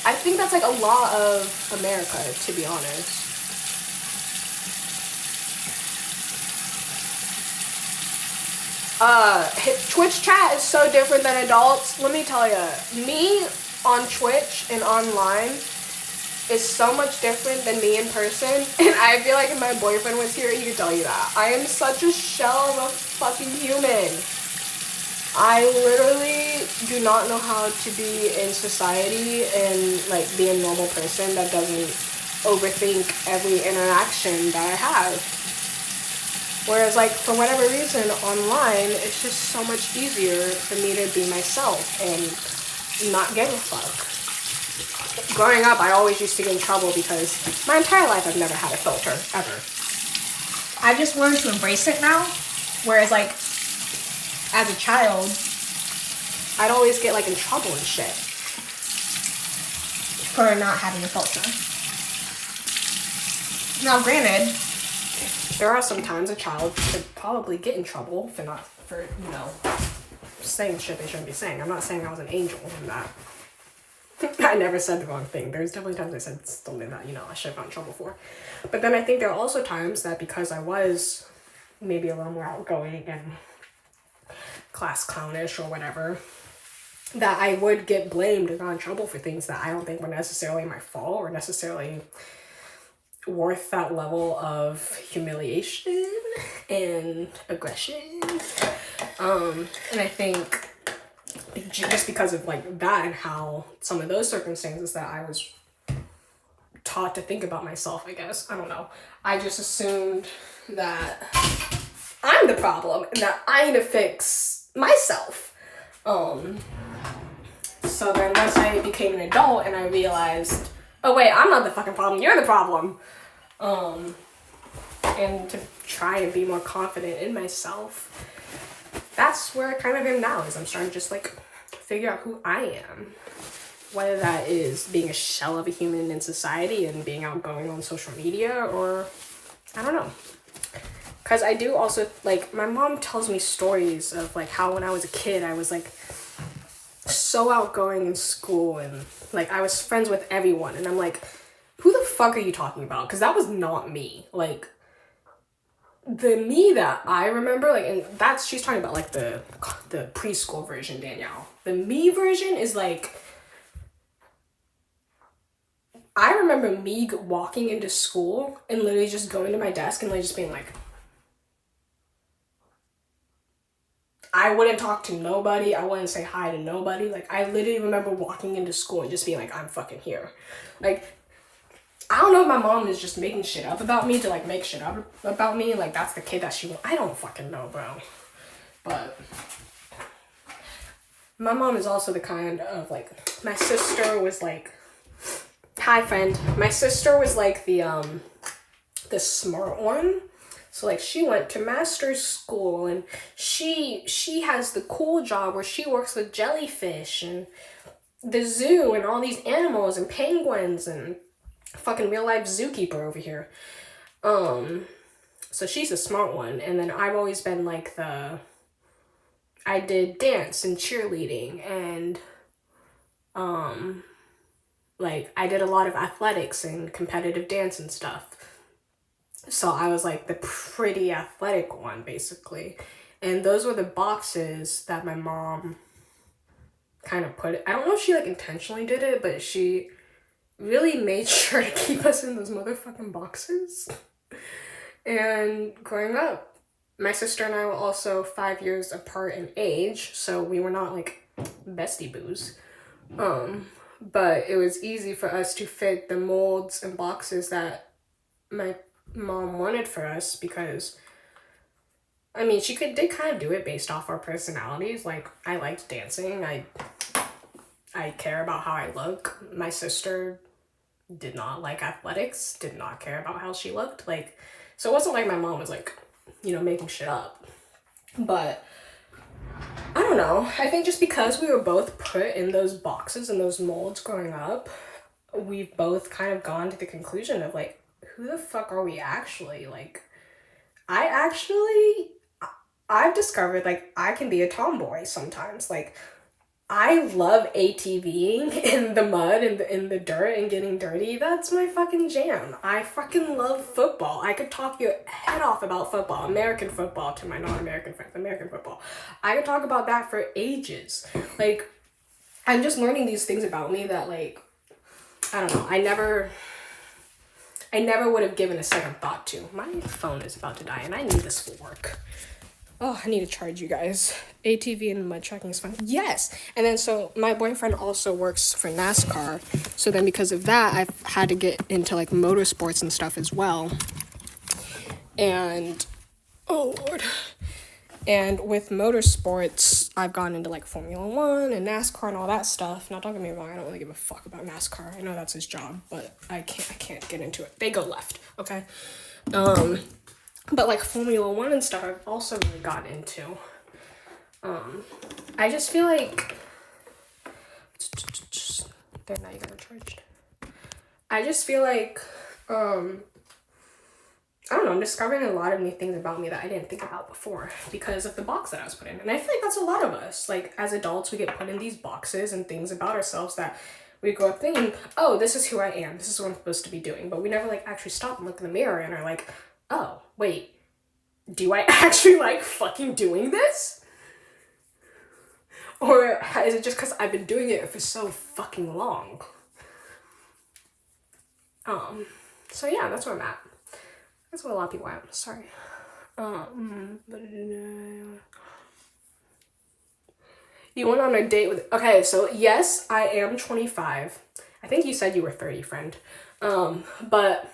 I think that's like a lot of America, to be honest. Twitch chat is so different than adults. Let me tell you, me on Twitch and online is so much different than me in person. And I feel like if my boyfriend was here, he could tell you that. I am such a shell of a fucking human. I literally do not know how to be in society and, like, be a normal person that doesn't overthink every interaction that I have. Whereas, like, for whatever reason, online, it's just so much easier for me to be myself and not give a fuck. Growing up, I always used to get in trouble because my entire life I've never had a filter, ever. I just learned to embrace it now. Whereas, like, as a child, I'd always get, like, in trouble and shit for not having a filter. Now, granted, there are some times a child could probably get in trouble for you know, saying shit they shouldn't be saying. I'm not saying I was an angel in that. I never said the wrong thing. There's definitely times I said something that, you know, I should have gotten in trouble for. But then I think there are also times that because I was maybe a little more outgoing and class clownish or whatever, that I would get blamed and got in trouble for things that I don't think were necessarily my fault or necessarily worth that level of humiliation and aggression. And I think just because of, like, that and how some of those circumstances that I was taught to think about myself, I guess, I don't know, I just assumed that I'm the problem and that I need to fix myself. So then once I became an adult and I realized, oh wait, I'm not the fucking problem, you're the problem. And to try and be more confident in myself, that's where I kind of am now, is I'm starting to just, like, figure out who I am. Whether that is being a shell of a human in society and being outgoing on social media, or I don't know. Because I do also, like, my mom tells me stories of, like, how when I was a kid, I was, like, so outgoing in school and, like, I was friends with everyone. And I'm like, who the fuck are you talking about? Because that was not me. Like, the me that I remember, like, and that's, she's talking about, like, the preschool version, Danielle. The me version is, like, I remember me walking into school and literally just going to my desk and, like, just being like, I wouldn't talk to nobody. I wouldn't say hi to nobody. Like, I literally remember walking into school and just being like, I'm fucking here. Like, I don't know if my mom is just making shit up about me to, like, make shit up about me. Like, that's the kid that she... I don't fucking know, bro. But my mom is also the kind of, like... My sister was, like... Hi, friend. My sister was, like, the smart one. So, like, she went to master's school, and she has the cool job where she works with jellyfish and the zoo and all these animals and penguins and fucking real life zookeeper over here. So she's a smart one. And then I've always been, like, I did dance and cheerleading and, like, I did a lot of athletics and competitive dance and stuff. So I was, like, the pretty athletic one, basically. And those were the boxes that my mom kind of put it. I don't know if she like intentionally did it, but she really made sure to keep us in those motherfucking boxes. And growing up, my sister and I were also 5 years apart in age, so we were not like bestie boos. But it was easy for us to fit the molds and boxes that my mom wanted for us because, I mean, she did kind of do it based off our personalities. Like, I liked dancing. I care about how I look. My sister did not like athletics, did not care about how she looked. Like, so it wasn't like my mom was like, you know, making shit up. But I don't know. I think just because we were both put in those boxes and those molds growing up, we've both kind of gone to the conclusion of like, who the fuck are we actually? Like, I've discovered like I can be a tomboy sometimes. Like, I love ATVing in the mud and in the dirt and getting dirty. That's my fucking jam. I fucking love football. I could talk your head off about football. American football to my non-American friends. American football. I could talk about that for ages. Like, I'm just learning these things about me that like, I don't know. I never would have given a second thought to. My phone is about to die and I need this for work. Oh, I need to charge you guys. ATV and mud trekking is fun. Yes. And then so my boyfriend also works for NASCAR. So then because of that, I've had to get into like motorsports and stuff as well. And, oh Lord. And with motorsports, I've gone into like Formula 1 and NASCAR and all that stuff. Now don't get me wrong, I don't really give a fuck about NASCAR. I know that's his job, but I can't get into it. They go left, okay? But like Formula 1 and stuff, I've also really gotten into. I just feel like there, now you got it charged. I just feel like I don't know, I'm discovering a lot of new things about me that I didn't think about before because of the box that I was put in. And I feel like that's a lot of us. Like, as adults, we get put in these boxes and things about ourselves that we grow up thinking, oh, this is who I am. This is what I'm supposed to be doing. But we never, like, actually stop and look in the mirror and are like, oh, wait, do I actually like fucking doing this? Or is it just because I've been doing it for so fucking long? So yeah, that's where I'm at. That's what a lot of people are at. Sorry. You went on a date with... Okay, so yes, I am 25. I think you said you were 30, friend. But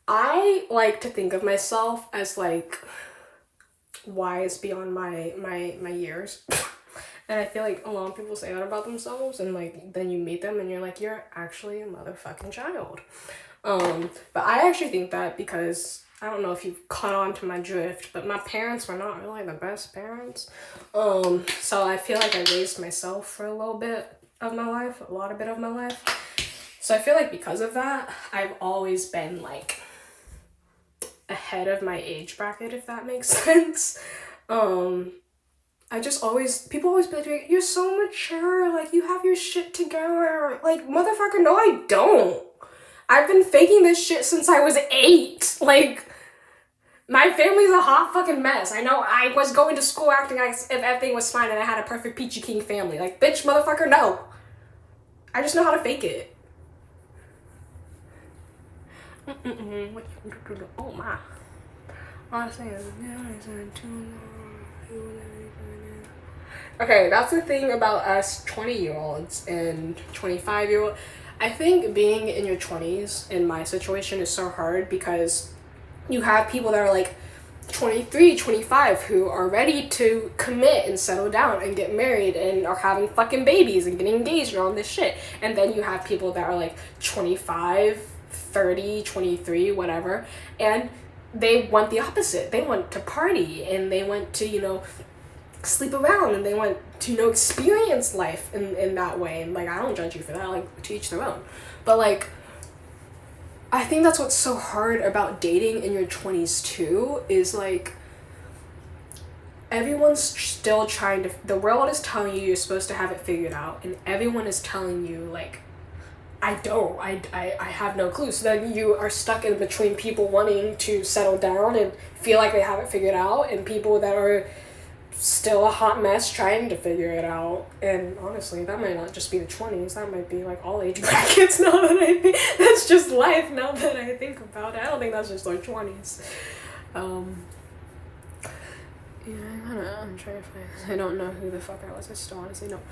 I like to think of myself as, like, wise beyond my years. And I feel like a lot of people say that about themselves, and, like, then you meet them and you're like, you're actually a motherfucking child. But I actually think that because... I don't know if you've caught on to my drift, but my parents were not really the best parents. So I feel like I raised myself for a little bit of my life, a lot of bit of my life. So I feel like because of that, I've always been, like, ahead of my age bracket, if that makes sense. I just always, people always be like, you're so mature, like, you have your shit together. Like, motherfucker, no, I don't. I've been faking this shit since I was 8. Like, my family's a hot fucking mess. I know I was going to school acting as if everything was fine and I had a perfect peachy king family. Like, bitch, motherfucker, no. I just know how to fake it. Oh, my. Okay, that's the thing about us 20-year-olds and 25-year-olds. I think being in your 20s in my situation is so hard because you have people that are like 23, 25 who are ready to commit and settle down and get married and are having fucking babies and getting engaged and all this shit. And then you have people that are like 25, 30, 23, whatever, and they want the opposite. They want to party and they want to, you know, sleep around and they want to, you know, experience life in that way. And like, I don't judge you for that, like, to each their own. But like, I think that's what's so hard about dating in your 20s too, is like, everyone's still trying to, the world is telling you you're supposed to have it figured out, and everyone is telling you like, I don't, I have no clue. So then you are stuck in between people wanting to settle down and feel like they have it figured out and people that are still a hot mess trying to figure it out. And honestly, that might not just be the 20s, that might be like all age brackets now that I think. That's just life now that I think about it. I don't think that's just like 20s. Yeah, I'm trying to find. I don't know who the fuck I was. I still honestly don't.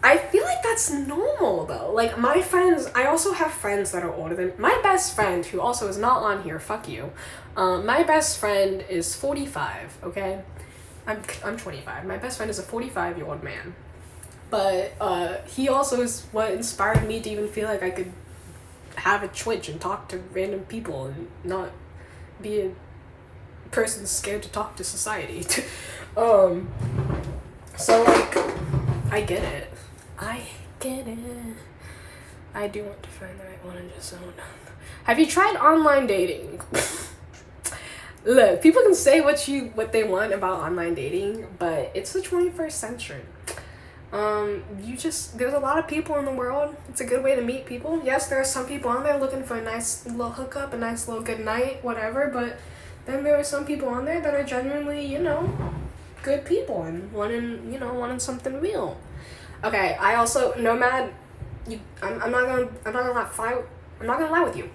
I feel like that's normal though. Like my friends, I also have friends that are older than my best friend, who also is not on here. Fuck you. My best friend is 45. Okay, I'm 25. My best friend is a 45-year-old man, but he also is what inspired me to even feel like I could have a Twitch and talk to random people and not be a person scared to talk to society. So like, I get it. I do want to find the right one and just zone. Have you tried online dating? Look, people can say what they want about online dating, but it's the 21st century. There's a lot of people in the world. It's a good way to meet people. Yes, there are some people on there looking for a nice little hookup, a nice little good night, whatever, but then there are some people on there that are genuinely, good people and wanting something real. Okay, I also, Nomad, I'm not gonna lie with you.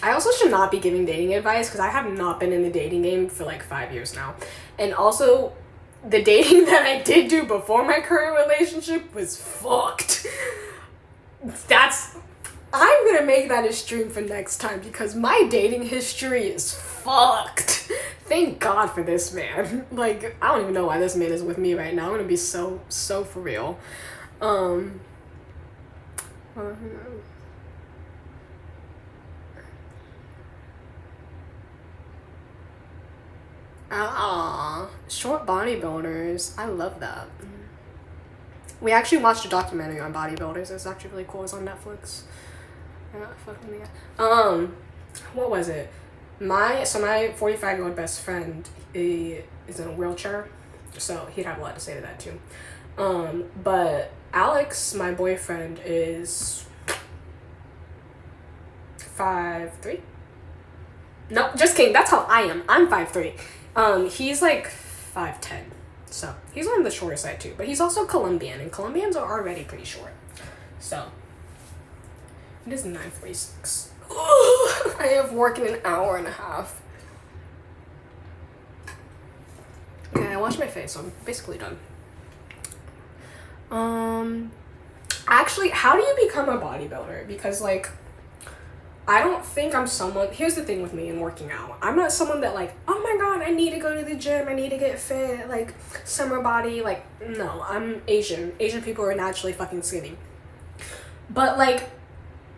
I also should not be giving dating advice because I have not been in the dating game for like 5 years now. And also, the dating that I did do before my current relationship was fucked. I'm gonna make that a stream for next time because my dating history is fucked. Thank God for this man. Like, I don't even know why this man is with me right now. I'm gonna be so for real. Short bodybuilders. I love that. We actually watched a documentary on bodybuilders. It's actually really cool. It's on Netflix. What was it? My 45-year-old best friend is in a wheelchair, so he'd have a lot to say to that too. But Alex, my boyfriend, is 5'3". No, just kidding. That's how I am. I'm 5'3". He's like 5'10". So he's on the shorter side too. But he's also Colombian, and Colombians are already pretty short. So it is 9:46. I have work in an hour and a half. Okay, I washed my face, so I'm basically done. Actually, how do you become a bodybuilder? Because like, I don't think I'm someone. Here's the thing with me and working out. I'm not someone that like, oh my god, I need to go to the gym. I need to get fit. Like summer body. Like no, I'm Asian. Asian people are naturally fucking skinny. But like,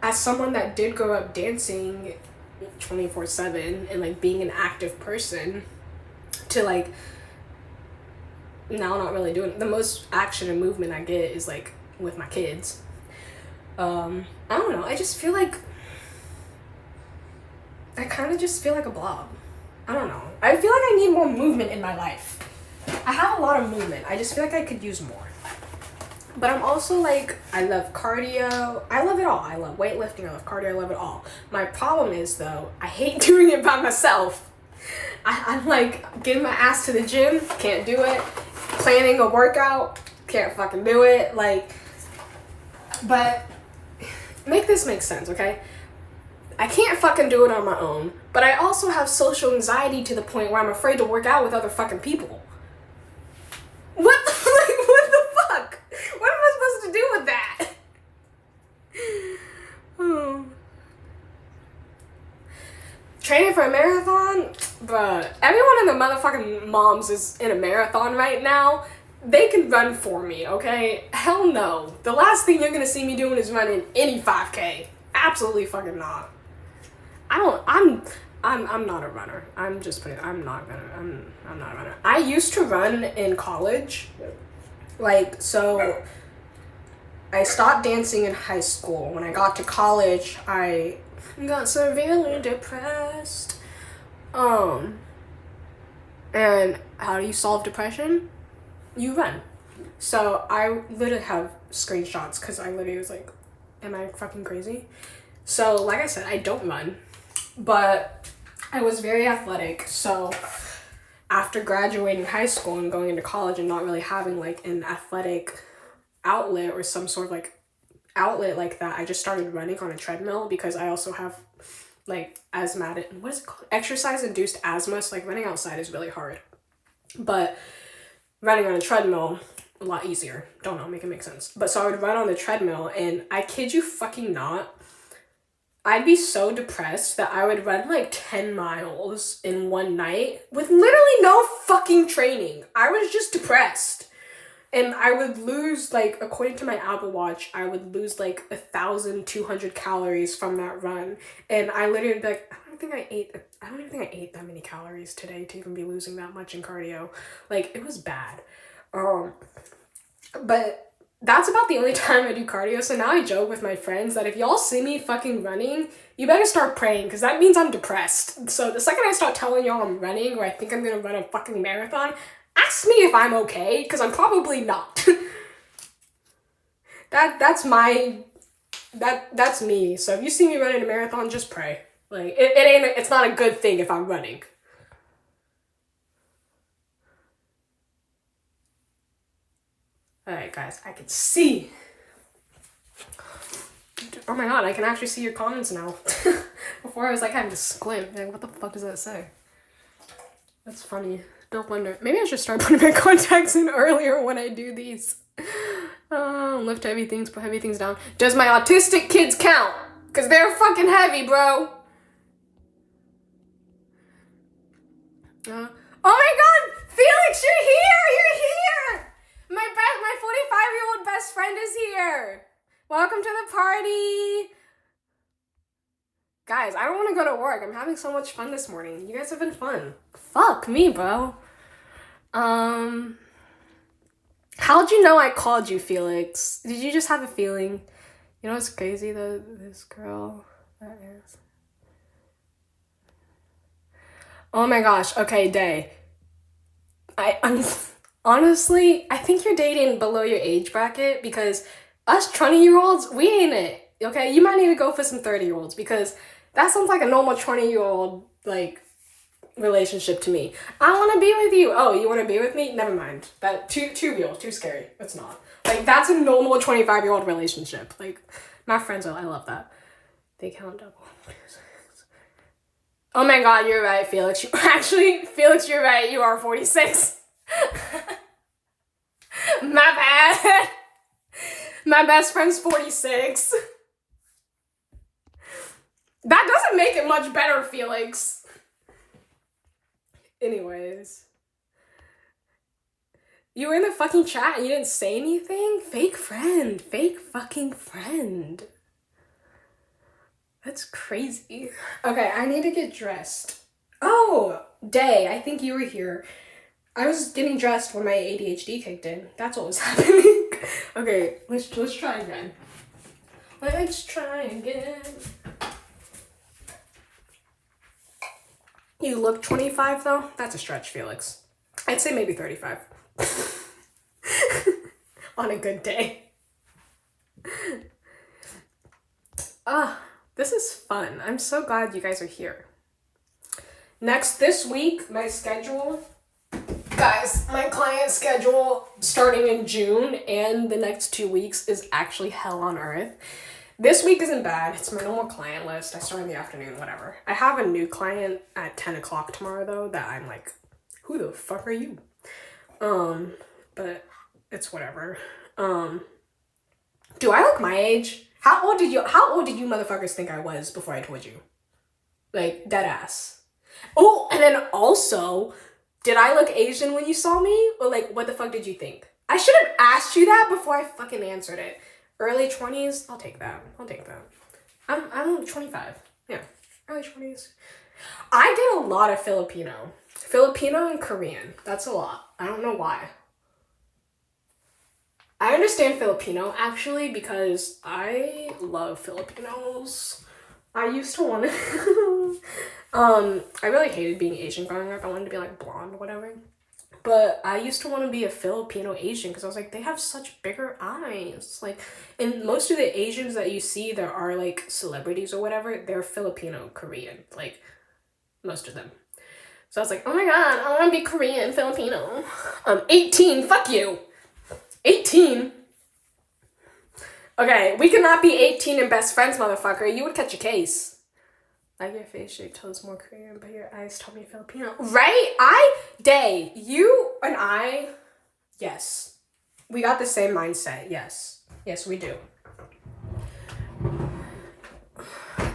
as someone that did grow up dancing 24/7 and like being an active person, to like now not really doing the most action and movement I get is like with my kids. I don't know. I just feel like I kind of just feel like a blob. I don't know. I feel like I need more movement in my life. I have a lot of movement. I just feel like I could use more. But I'm also like, I love cardio. I love it all. I love weightlifting. I love cardio. I love it all. My problem is though, I hate doing it by myself. I'm like getting my ass to the gym. Can't do it. Planning a workout. Can't fucking do it. Like, but make this make sense, okay? I can't fucking do it on my own, but I also have social anxiety to the point where I'm afraid to work out with other fucking people. What the fuck? What am I supposed to do with that? Training for a marathon? Bruh, everyone in the motherfucking moms is in a marathon right now. They can run for me, okay? Hell no. The last thing you're gonna see me doing is running any 5K. Absolutely fucking not. I'm not a runner. I'm not a runner. I used to run in college. Like, so I stopped dancing in high school. When I got to college, I got severely depressed. And how do you solve depression? You run. So I literally have screenshots because I literally was like, am I fucking crazy? So like I said, I don't run, but I was very athletic. So after graduating high school and going into college and not really having like an athletic outlet or some sort of like outlet like that, I just started running on a treadmill because I also have like asthmatic, what is it called? Exercise induced asthma. So like running outside is really hard. But running on a treadmill, a lot easier. Don't know, make it make sense. But so I would run on the treadmill, and I kid you fucking not, I'd be so depressed that I would run like 10 miles in one night with literally no fucking training. I was just depressed. And I would lose, like, according to my Apple Watch, I would lose like 1,200 calories from that run. And I literally would be like, I don't even think I ate that many calories today to even be losing that much in cardio. Like, it was bad. But that's about the only time I do cardio. So now I joke with my friends that if y'all see me fucking running, you better start praying, because that means I'm depressed. So the second I start telling y'all I'm running, or I think I'm gonna run a fucking marathon, ask me if I'm okay, because I'm probably not. That's me. So if you see me running a marathon, just pray. Like, it's not a good thing if I'm running. Alright, guys, I can see. Oh my god, I can actually see your comments now. Before I was like having to squint. Like, what the fuck does that say? That's funny. Don't wonder. Maybe I should start putting my contacts in earlier when I do these. Lift heavy things, put heavy things down. Does my autistic kids count? Because they're fucking heavy, bro. Oh my god! Felix, you're here! You're here! My 45-year-old best friend is here! Welcome to the party! Guys, I don't want to go to work. I'm having so much fun this morning. You guys have been fun. Fuck me, bro. How'd you know I called you, Felix? Did you just have a feeling? You know what's crazy though? This girl that is. Oh my gosh. Okay, Day. I'm honestly, I think you're dating below your age bracket, because us 20-year-olds, we ain't it. Okay, you might need to go for some 30-year-olds, because that sounds like a normal 20-year-old like relationship to me. I want to be with you. Oh, you want to be with me? Never mind. That too real, too scary. It's not. Like, that's a normal 25-year-old relationship. Like, my friends are, I love that. They count double. Oh my god, you're right, Felix. Felix, you're right. You are 46. My bad. My best friend's 46. That doesn't make it much better, Felix. Anyways. You were in the fucking chat and you didn't say anything? Fake friend. Fake fucking friend. That's crazy. Okay, I need to get dressed. Oh, Day, I think you were here. I was getting dressed when my ADHD kicked in. That's what was happening. Okay, let's try again. Let's try again. You look 25 though? That's a stretch, Felix. I'd say maybe 35. On a good day. This is fun. I'm so glad you guys are here. This week, my schedule, guys, my client schedule starting in June and the next 2 weeks is actually hell on earth. This week isn't bad. It's my normal client list. I start in the afternoon, whatever. I have a new client at 10 o'clock tomorrow, though, that I'm like, who the fuck are you? But it's whatever. Do I look my age? How old did you motherfuckers think I was before I told you? Like, dead ass. Oh, and then also, did I look Asian when you saw me? Or like, what the fuck did you think? I should have asked you that before I fucking answered it. Early 20s? I'll take that. I'm 25. Yeah, early 20s. I get a lot of Filipino and Korean. That's a lot. I don't know why. I understand Filipino, actually, because I love Filipinos. I used to want to... I really hated being Asian growing up. I wanted to be, like, blonde or whatever. But I used to want to be a Filipino Asian, because I was like, they have such bigger eyes. Like, and most of the Asians that you see that are, like, celebrities or whatever, they're Filipino Korean. Like, most of them. So I was like, oh my god, I want to be Korean, Filipino. 18, fuck you. 18? Okay, we cannot be 18 and best friends, motherfucker. You would catch a case. Like your face shape tells more Korean, but your eyes told me Filipino. Right? Day, you and I, yes. We got the same mindset, yes. Yes, we do.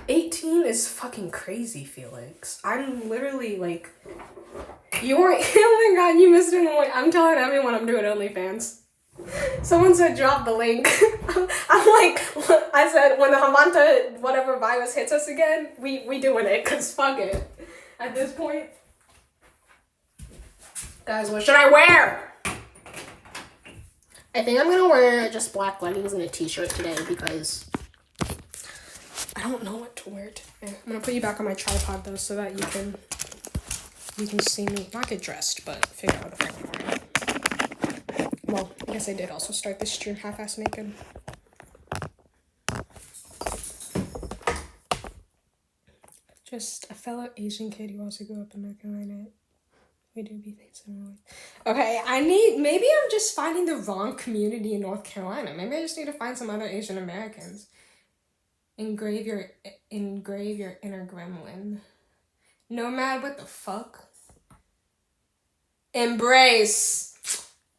18 is fucking crazy, Felix. I'm literally like, you weren't, oh my god, you missed it. I'm telling everyone I'm doing OnlyFans. Someone said drop the link. I'm like, I said when the Hamanta whatever virus hits us again, we doing it, cause fuck it. At this point. Guys, what should I wear? I think I'm gonna wear just black leggings and a t-shirt today because I don't know what to wear today. I'm gonna put you back on my tripod though so that you can see me not get dressed, but figure out what the fuck I'm wearing. Well, I guess I did also start this stream half-ass naked. Just a fellow Asian kid who also grew up in North Carolina. We do be things similar. Okay, maybe I'm just finding the wrong community in North Carolina. Maybe I just need to find some other Asian Americans. Engrave your inner gremlin. Nomad, what the fuck? Embrace.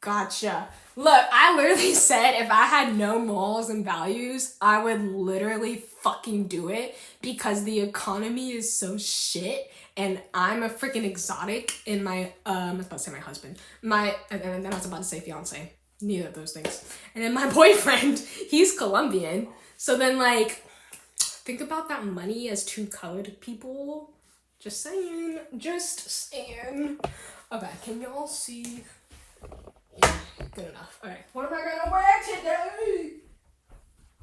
Gotcha. Look, I literally said if I had no morals and values, I would literally fucking do it because the economy is so shit and I'm a freaking exotic in my, I was about to say my husband, and then I was about to say fiance. Neither of those things. And then my boyfriend, he's Colombian. So then like, think about that money as two colored people. Just saying. Okay, can y'all see? Yeah, good enough. Alright, what am I gonna wear today?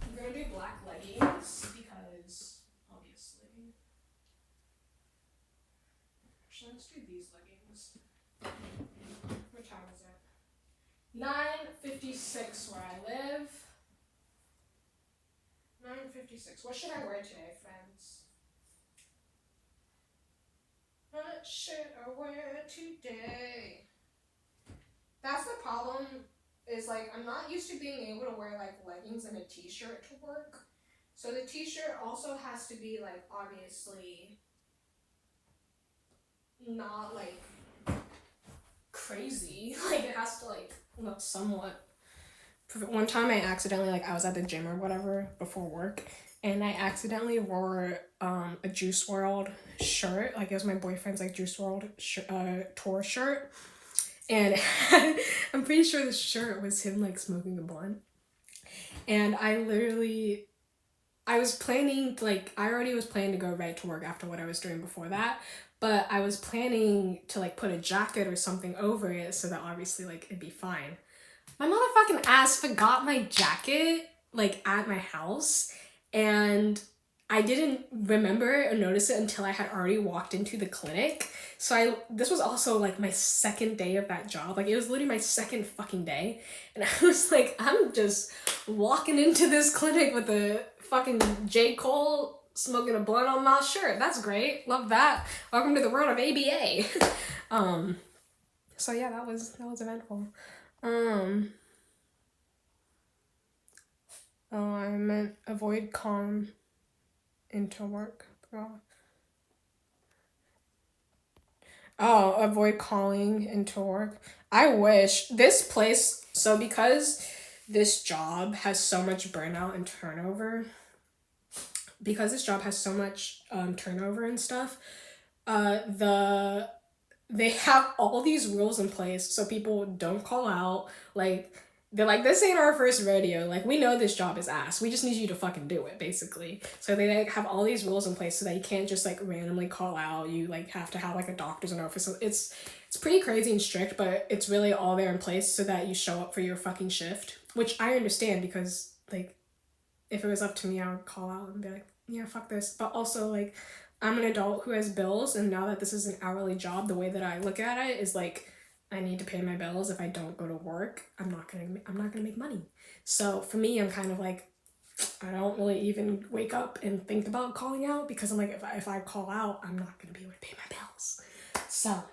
I'm gonna do black leggings because, obviously. Actually, let's do these leggings. What time is it? 9:56 where I live. 9:56. What should I wear today, friends? What should I wear today? That's the problem, is like I'm not used to being able to wear like leggings and a t-shirt to work. So the t-shirt also has to be like obviously not like crazy. Like it has to like look somewhat. One time I accidentally I was at the gym or whatever before work and I accidentally wore a Juice WRLD shirt. Like it was my boyfriend's like Juice WRLD tour shirt. And I'm pretty sure the shirt was him like smoking a blunt. And I already was planning to go right to work after what I was doing before that. But I was planning to like put a jacket or something over it so that obviously like it'd be fine. My motherfucking ass forgot my jacket like at my house and I didn't remember or notice it until I had already walked into the clinic. So this was also like my second day of that job. Like it was literally my second fucking day. And I was like, I'm just walking into this clinic with a fucking J. Cole smoking a blunt on my shirt. That's great. Love that. Welcome to the world of ABA. So yeah, that was eventful. I meant avoid calm into work. Avoid calling into work. I wish this place, so because this job has so much burnout and turnover, and stuff, they have all these rules in place so people don't call out. Like they're like, this ain't our first rodeo. Like we know this job is ass. We just need you to fucking do it, basically. So they like have all these rules in place so that you can't just like randomly call out. You like have to have like a doctor's note. So it's pretty crazy and strict, but it's really all there in place so that you show up for your fucking shift, which I understand because like if it was up to me, I would call out and be like, yeah, fuck this. But also like I'm an adult who has bills, and now that this is an hourly job, the way that I look at it is like I need to pay my bills. If I don't go to work, I'm not gonna make money. So for me, I'm kind of like, I don't really even wake up and think about calling out because I'm like, if I call out, I'm not gonna be able to pay my bills. So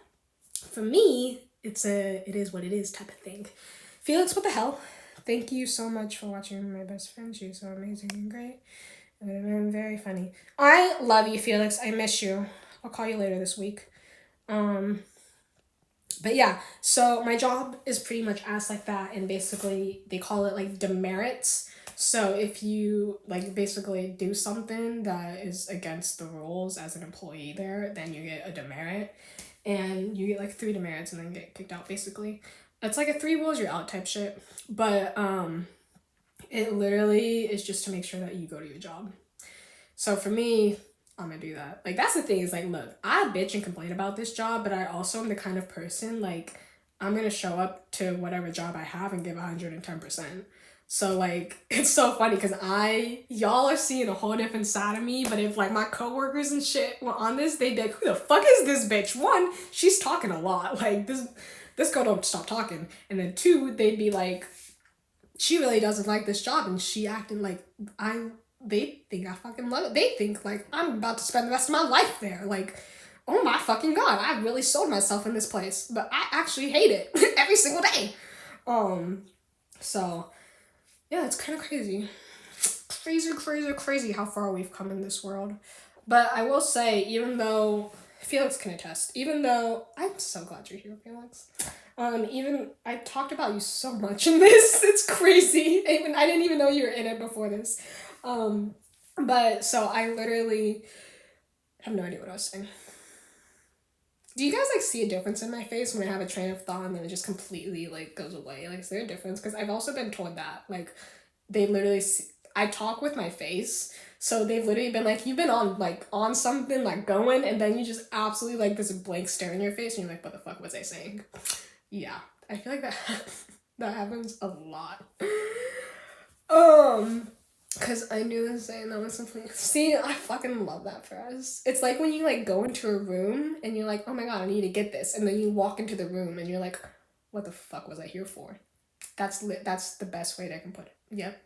for me, it is what it is type of thing. Felix, what the hell? Thank you so much for watching my best friend. She's so amazing and great. And very funny. I love you, Felix. I miss you. I'll call you later this week. But yeah, so my job is pretty much asked like that, and basically they call it like demerits. So if you like basically do something that is against the rules as an employee there, then you get a demerit, and you get like 3 demerits and then get kicked out basically. It's like a 3 rules you're out type shit. But it literally is just to make sure that you go to your job. So for me, I'm gonna do that. Like, that's the thing is, like, look, I bitch and complain about this job, but I also am the kind of person, like, I'm gonna show up to whatever job I have and give 110%. So, like, it's so funny because y'all are seeing a whole different side of me, but if, like, my coworkers and shit were on this, they'd be like, who the fuck is this bitch? 1, she's talking a lot. Like, this girl don't stop talking. And then 2, they'd be like, she really doesn't like this job, and she acting like they think I fucking love it. They think like I'm about to spend the rest of my life there. Like, oh my fucking god, I really sold myself in this place, but I actually hate it every single day. So yeah, it's kind of crazy how far we've come in this world. But I will say, even though Felix can attest, even though I'm so glad you're here, Felix. Even I talked about you so much in this. It's crazy. I didn't even know you were in it before this. But so I literally have no idea what I was saying. Do you guys like see a difference in my face when I have a train of thought and then it just completely like goes away? Like, is there a difference? Because I've also been told that like they literally I talk with my face, so they've literally been like, you've been on something like going, and then you just absolutely like this blank stare in your face and you're like, what the fuck was I saying? Yeah, I feel like that happens a lot. Because I knew I was saying that was something. See, I fucking love that for us. It's like when you like go into a room and you're like, oh my god, I need to get this, and then you walk into the room and you're like, what the fuck was I here for? That's the best way that I can put it. Yep.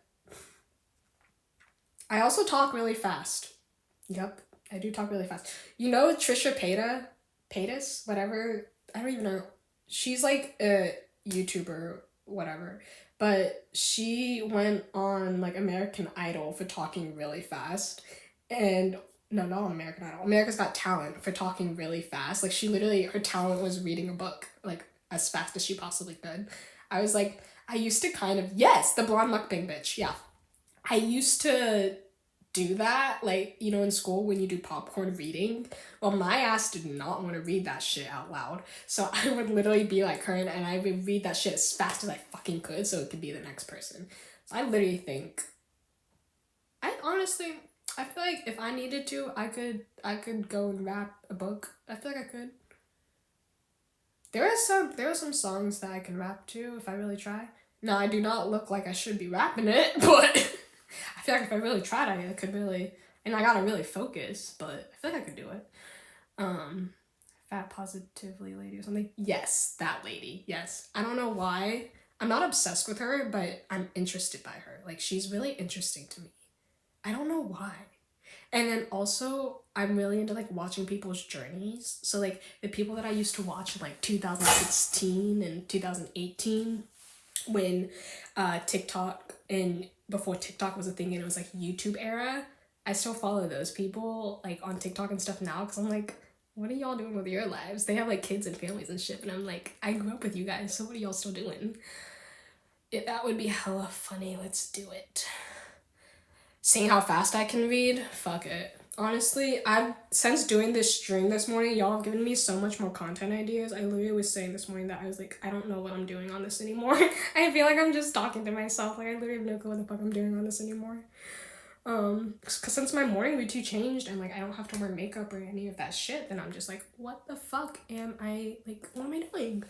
I also talk really fast. Yep, I do talk really fast. You know Trisha Paytas, whatever. I don't even know. She's like a YouTuber, whatever. But she went on like American Idol for talking really fast. And no, not on American Idol. America's Got Talent for talking really fast. Like, she literally, her talent was reading a book like as fast as she possibly could. I was like, I used to kind of, yes, the blonde mukbang bitch, yeah. I used to do that, like, you know, in school when you do popcorn reading. Well, my ass did not want to read that shit out loud. So I would literally be like her, and I would read that shit as fast as I fucking could so it could be the next person. So I literally think, I feel like if I needed to, I could go and rap a book. I feel like I could. There are some songs that I can rap to if I really try. Now, I do not look like I should be rapping it, but I feel like if I really tried, I could really, and I gotta really focus, but I feel like I could do it. Fat Positively Lady or something. Yes, that lady. Yes. I don't know why. I'm not obsessed with her, but I'm interested by her. Like, she's really interesting to me. I don't know why. And then also, I'm really into like watching people's journeys. So like the people that I used to watch in like 2016 and 2018 when TikTok, and before TikTok was a thing and it was like YouTube era, I still follow those people like on TikTok and stuff now because I'm like, what are y'all doing with your lives? They have like kids and families and shit, and I'm like, I grew up with you guys, so what are y'all still doing? That would be hella funny. Let's do it. Seeing how fast I can read, fuck it. Honestly, since doing this stream this morning, y'all have given me so much more content ideas. I literally was saying this morning that I was like, I don't know what I'm doing on this anymore. I feel like I'm just talking to myself. Like, I literally have no clue what the fuck I'm doing on this anymore. Cause since my morning routine changed and like I don't have to wear makeup or any of that shit, then I'm just like, what the fuck am I, like, what am I doing?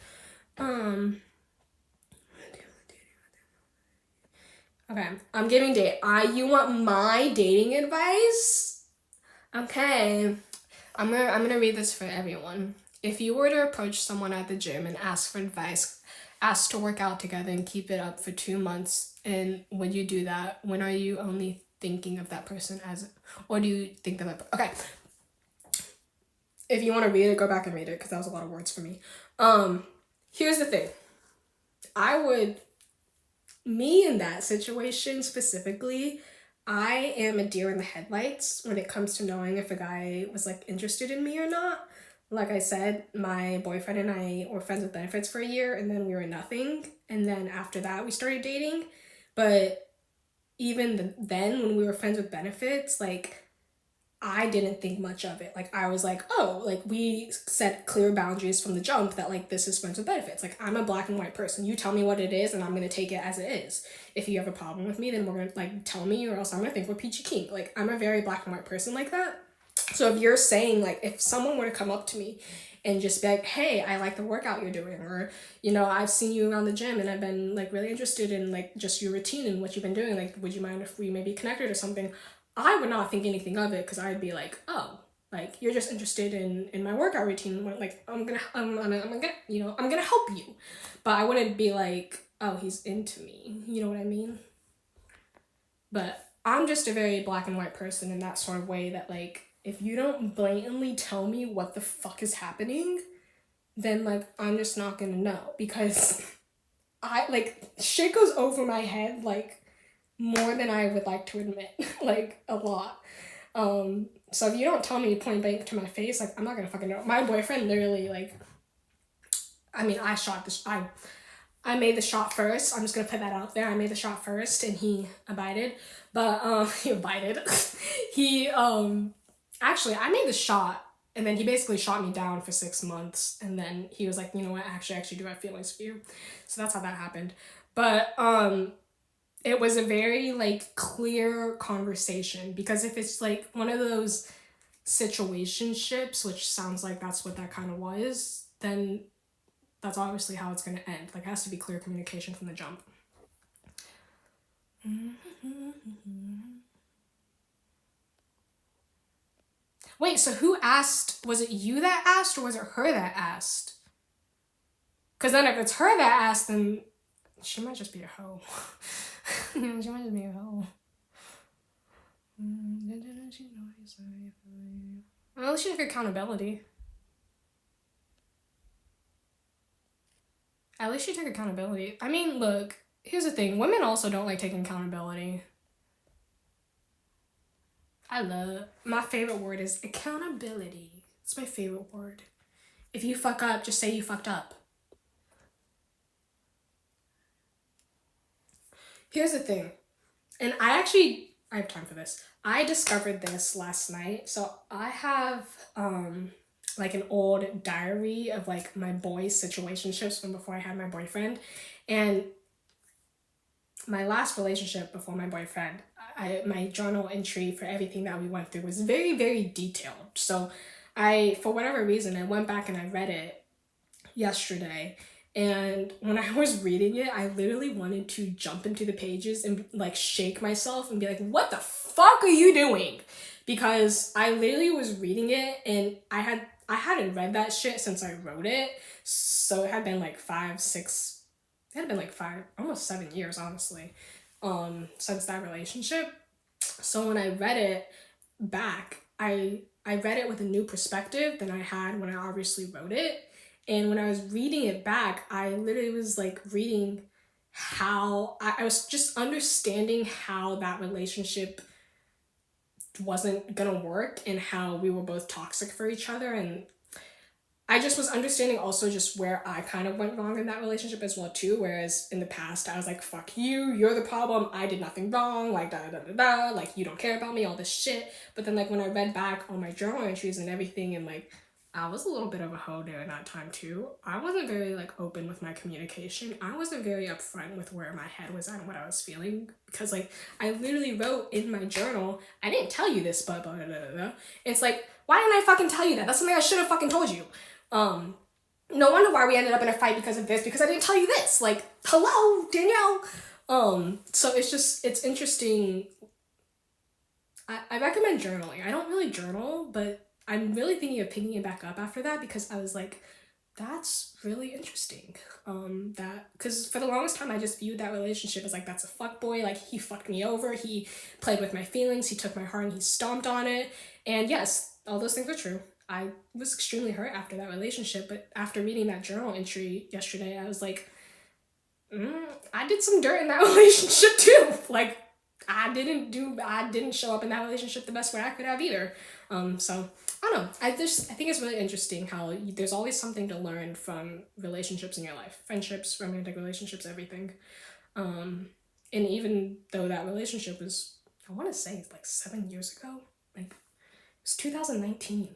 Okay, I'm giving you want my dating advice? Okay, I'm gonna read this for everyone. If you were to approach someone at the gym and ask for advice, ask to work out together and keep it up for 2 months, and when you do that, when are you only thinking of that person as, or do you think that okay, If you want to read it, go back and read it, because that was a lot of words for me. Here's the thing. Me in that situation specifically, I am a deer in the headlights when it comes to knowing if a guy was like interested in me or not. Like I said, my boyfriend and I were friends with benefits for a year, and then we were nothing. And then after that, we started dating. But even then, when we were friends with benefits, like, I didn't think much of it. Like, I was like, oh, like, we set clear boundaries from the jump that, like, this is friends with benefits. Like, I'm a black and white person. You tell me what it is, and I'm going to take it as it is. If you have a problem with me, then we're going to, like, tell me, or else I'm going to think we're peachy keen. Like, I'm a very black and white person like that. So if you're saying, like, if someone were to come up to me and just be like, hey, I like the workout you're doing, or, you know, I've seen you around the gym and I've been, like, really interested in, like, just your routine and what you've been doing. Like, would you mind if we maybe connected or something? I would not think anything of it, because I'd be like, oh, like, you're just interested in my workout routine. Like, I'm gonna, you know, I'm gonna help you. But I wouldn't be like, oh, he's into me. You know what I mean? But I'm just a very black and white person in that sort of way that, like, if you don't blatantly tell me what the fuck is happening, then, like, I'm just not gonna know, because shit goes over my head, like, more than I would like to admit, like, a lot. So if you don't tell me point blank to my face, like, I'm not gonna fucking know. My boyfriend literally, like, I mean, I made the shot first. I'm just gonna put that out there. I made the shot first, and he abided. But, he abided. He, actually, I made the shot, and then he basically shot me down for 6 months, and then he was like, you know what, I actually do have feelings for you. So that's how that happened. But, it was a very, like, clear conversation, because if it's, like, one of those situationships, which sounds like that's what that kind of was, then that's obviously how it's going to end. Like, it has to be clear communication from the jump. Wait, so who asked? Was it you that asked, or was it her that asked? Because then if it's her that asked, then she might just be a hoe. She might just be a hoe. Well, at least she took accountability. At least she took accountability. I mean, look, here's the thing. Women also don't like taking accountability. My favorite word is accountability. It's my favorite word. If you fuck up, just say you fucked up. Here's the thing. And I have time for this. I discovered this last night. So I have, like, an old diary of, like, my boys' situationships from before I had my boyfriend. And my last relationship before my boyfriend, my journal entry for everything that we went through was very, very detailed. So for whatever reason, I went back and I read it yesterday. And when I was reading it, I literally wanted to jump into the pages and, like, shake myself and be like, what the fuck are you doing? Because I literally was reading it, and I hadn't read that shit since I wrote it. So it had been like 5, almost 7 years, honestly, since that relationship. So when I read it back, I read it with a new perspective than I had when I obviously wrote it. And when I was reading it back, I literally was, like, reading how I was just understanding how that relationship wasn't gonna work, and how we were both toxic for each other. And I just was understanding also just where I kind of went wrong in that relationship as well too. Whereas in the past, I was like, fuck you, you're the problem, I did nothing wrong, like, da da da da, like, you don't care about me, all this shit. But then, like, when I read back all my journal entries and everything, and, like, I was a little bit of a hoe during that time too. I wasn't very, like, open with my communication. I wasn't very upfront with where my head was at and what I was feeling. Because, like, I literally wrote in my journal, I didn't tell you this, but blah, blah, blah, blah. It's like, why didn't I fucking tell you that? That's something I should have fucking told you. No wonder why we ended up in a fight because of this, because I didn't tell you this. Like, hello, Danielle. So it's interesting. I recommend journaling. I don't really journal, but I'm really thinking of picking it back up after that, because I was like, that's really interesting. Because for the longest time, I just viewed that relationship as, like, that's a fuckboy. Like, he fucked me over. He played with my feelings. He took my heart and he stomped on it. And yes, all those things are true. I was extremely hurt after that relationship. But after reading that journal entry yesterday, I was like, I did some dirt in that relationship too. Like, I didn't show up in that relationship the best way I could have either. So I don't know. I think it's really interesting how there's always something to learn from relationships in your life, friendships, romantic relationships, everything. And even though that relationship was, I want to say, like 7 years ago, like it was 2019.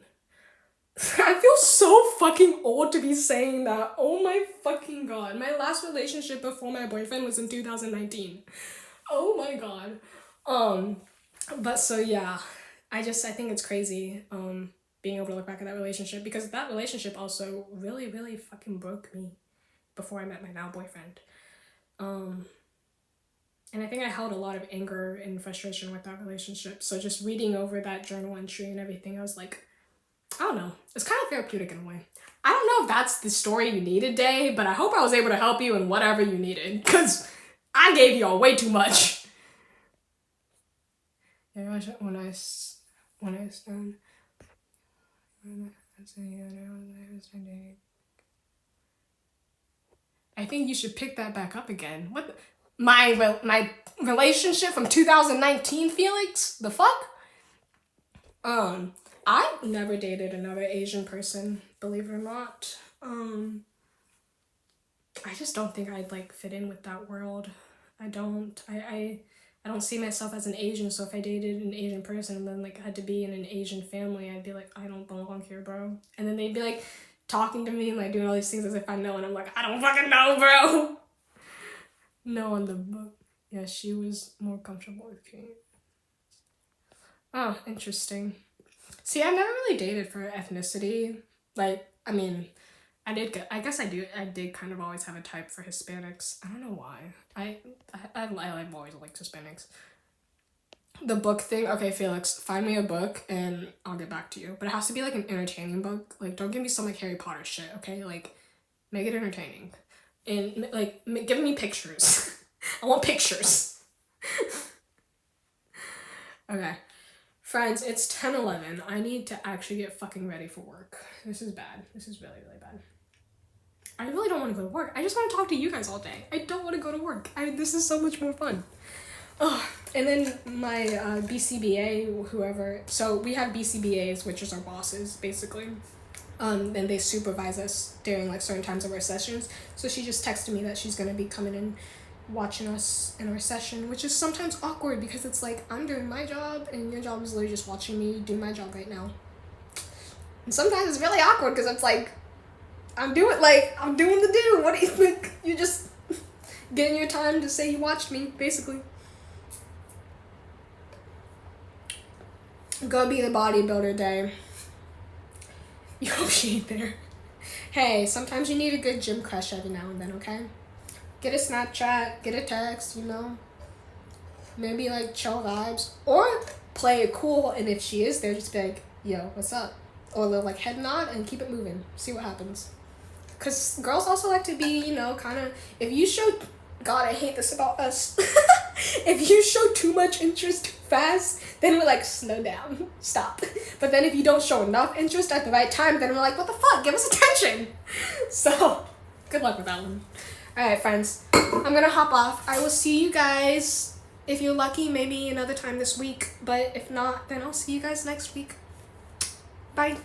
I feel so fucking old to be saying that. Oh my fucking god. My last relationship before my boyfriend was in 2019. Oh my god. But so yeah, I think it's crazy being able to look back at that relationship, because that relationship also really, really fucking broke me before I met my now boyfriend. And I think I held a lot of anger and frustration with that relationship. So just reading over that journal entry and everything, I was like, I don't know. It's kind of therapeutic in a way. I don't know if that's the story you needed, Day, but I hope I was able to help you in whatever you needed, because I gave y'all way too much. I think you should pick that back up again. What? My relationship from 2019, Felix? The fuck? I never dated another Asian person, believe it or not. I just don't think I'd like fit in with that world. I don't see myself as an Asian, so if I dated an Asian person and then like had to be in an Asian family, I'd be like, I don't belong here, bro. And then they'd be like talking to me and like doing all these things as if I know, and I'm like, I don't fucking know, bro. No, on the book. Yeah, she was more comfortable with me. Oh, interesting. See, I've never really dated for ethnicity. Like, I mean, I did kind of always have a type for Hispanics. I don't know why. I've always liked Hispanics. The book thing, okay, Felix, find me a book and I'll get back to you. But it has to be like an entertaining book. Like, don't give me some like Harry Potter shit, okay? Like, make it entertaining. And like, give me pictures. I want pictures. Okay. Friends, it's 10:11. I need to actually get fucking ready for work. This is bad. This is really, really bad. I really don't want to go to work. I just want to talk to you guys all day. I don't want to go to work. This is so much more fun. Oh, and then my BCBA, whoever. So we have BCBAs, which is our bosses, basically. And they supervise us during like certain times of our sessions. So she just texted me that she's going to be coming in, watching us in our session, which is sometimes awkward because it's like, I'm doing my job and your job is literally just watching me do my job right now. And sometimes it's really awkward because it's like, I'm doing the do. What do you think? You just getting your time to say you watched me, basically. Go be the bodybuilder, Day. You hope she ain't there. Hey, sometimes you need a good gym crush every now and then, okay? Get a Snapchat, get a text, you know? Maybe like chill vibes. Or play it cool, and if she is there, just be like, yo, what's up? Or a little like head nod and keep it moving. See what happens. Because girls also like to be, you know, kind of, if you show, God, I hate this about us. If you show too much interest fast, then we're like, slow down, stop. But then if you don't show enough interest at the right time, then we're like, what the fuck, give us attention. So, good luck with that one. Alright, friends, I'm gonna hop off. I will see you guys, if you're lucky, maybe another time this week. But if not, then I'll see you guys next week. Bye.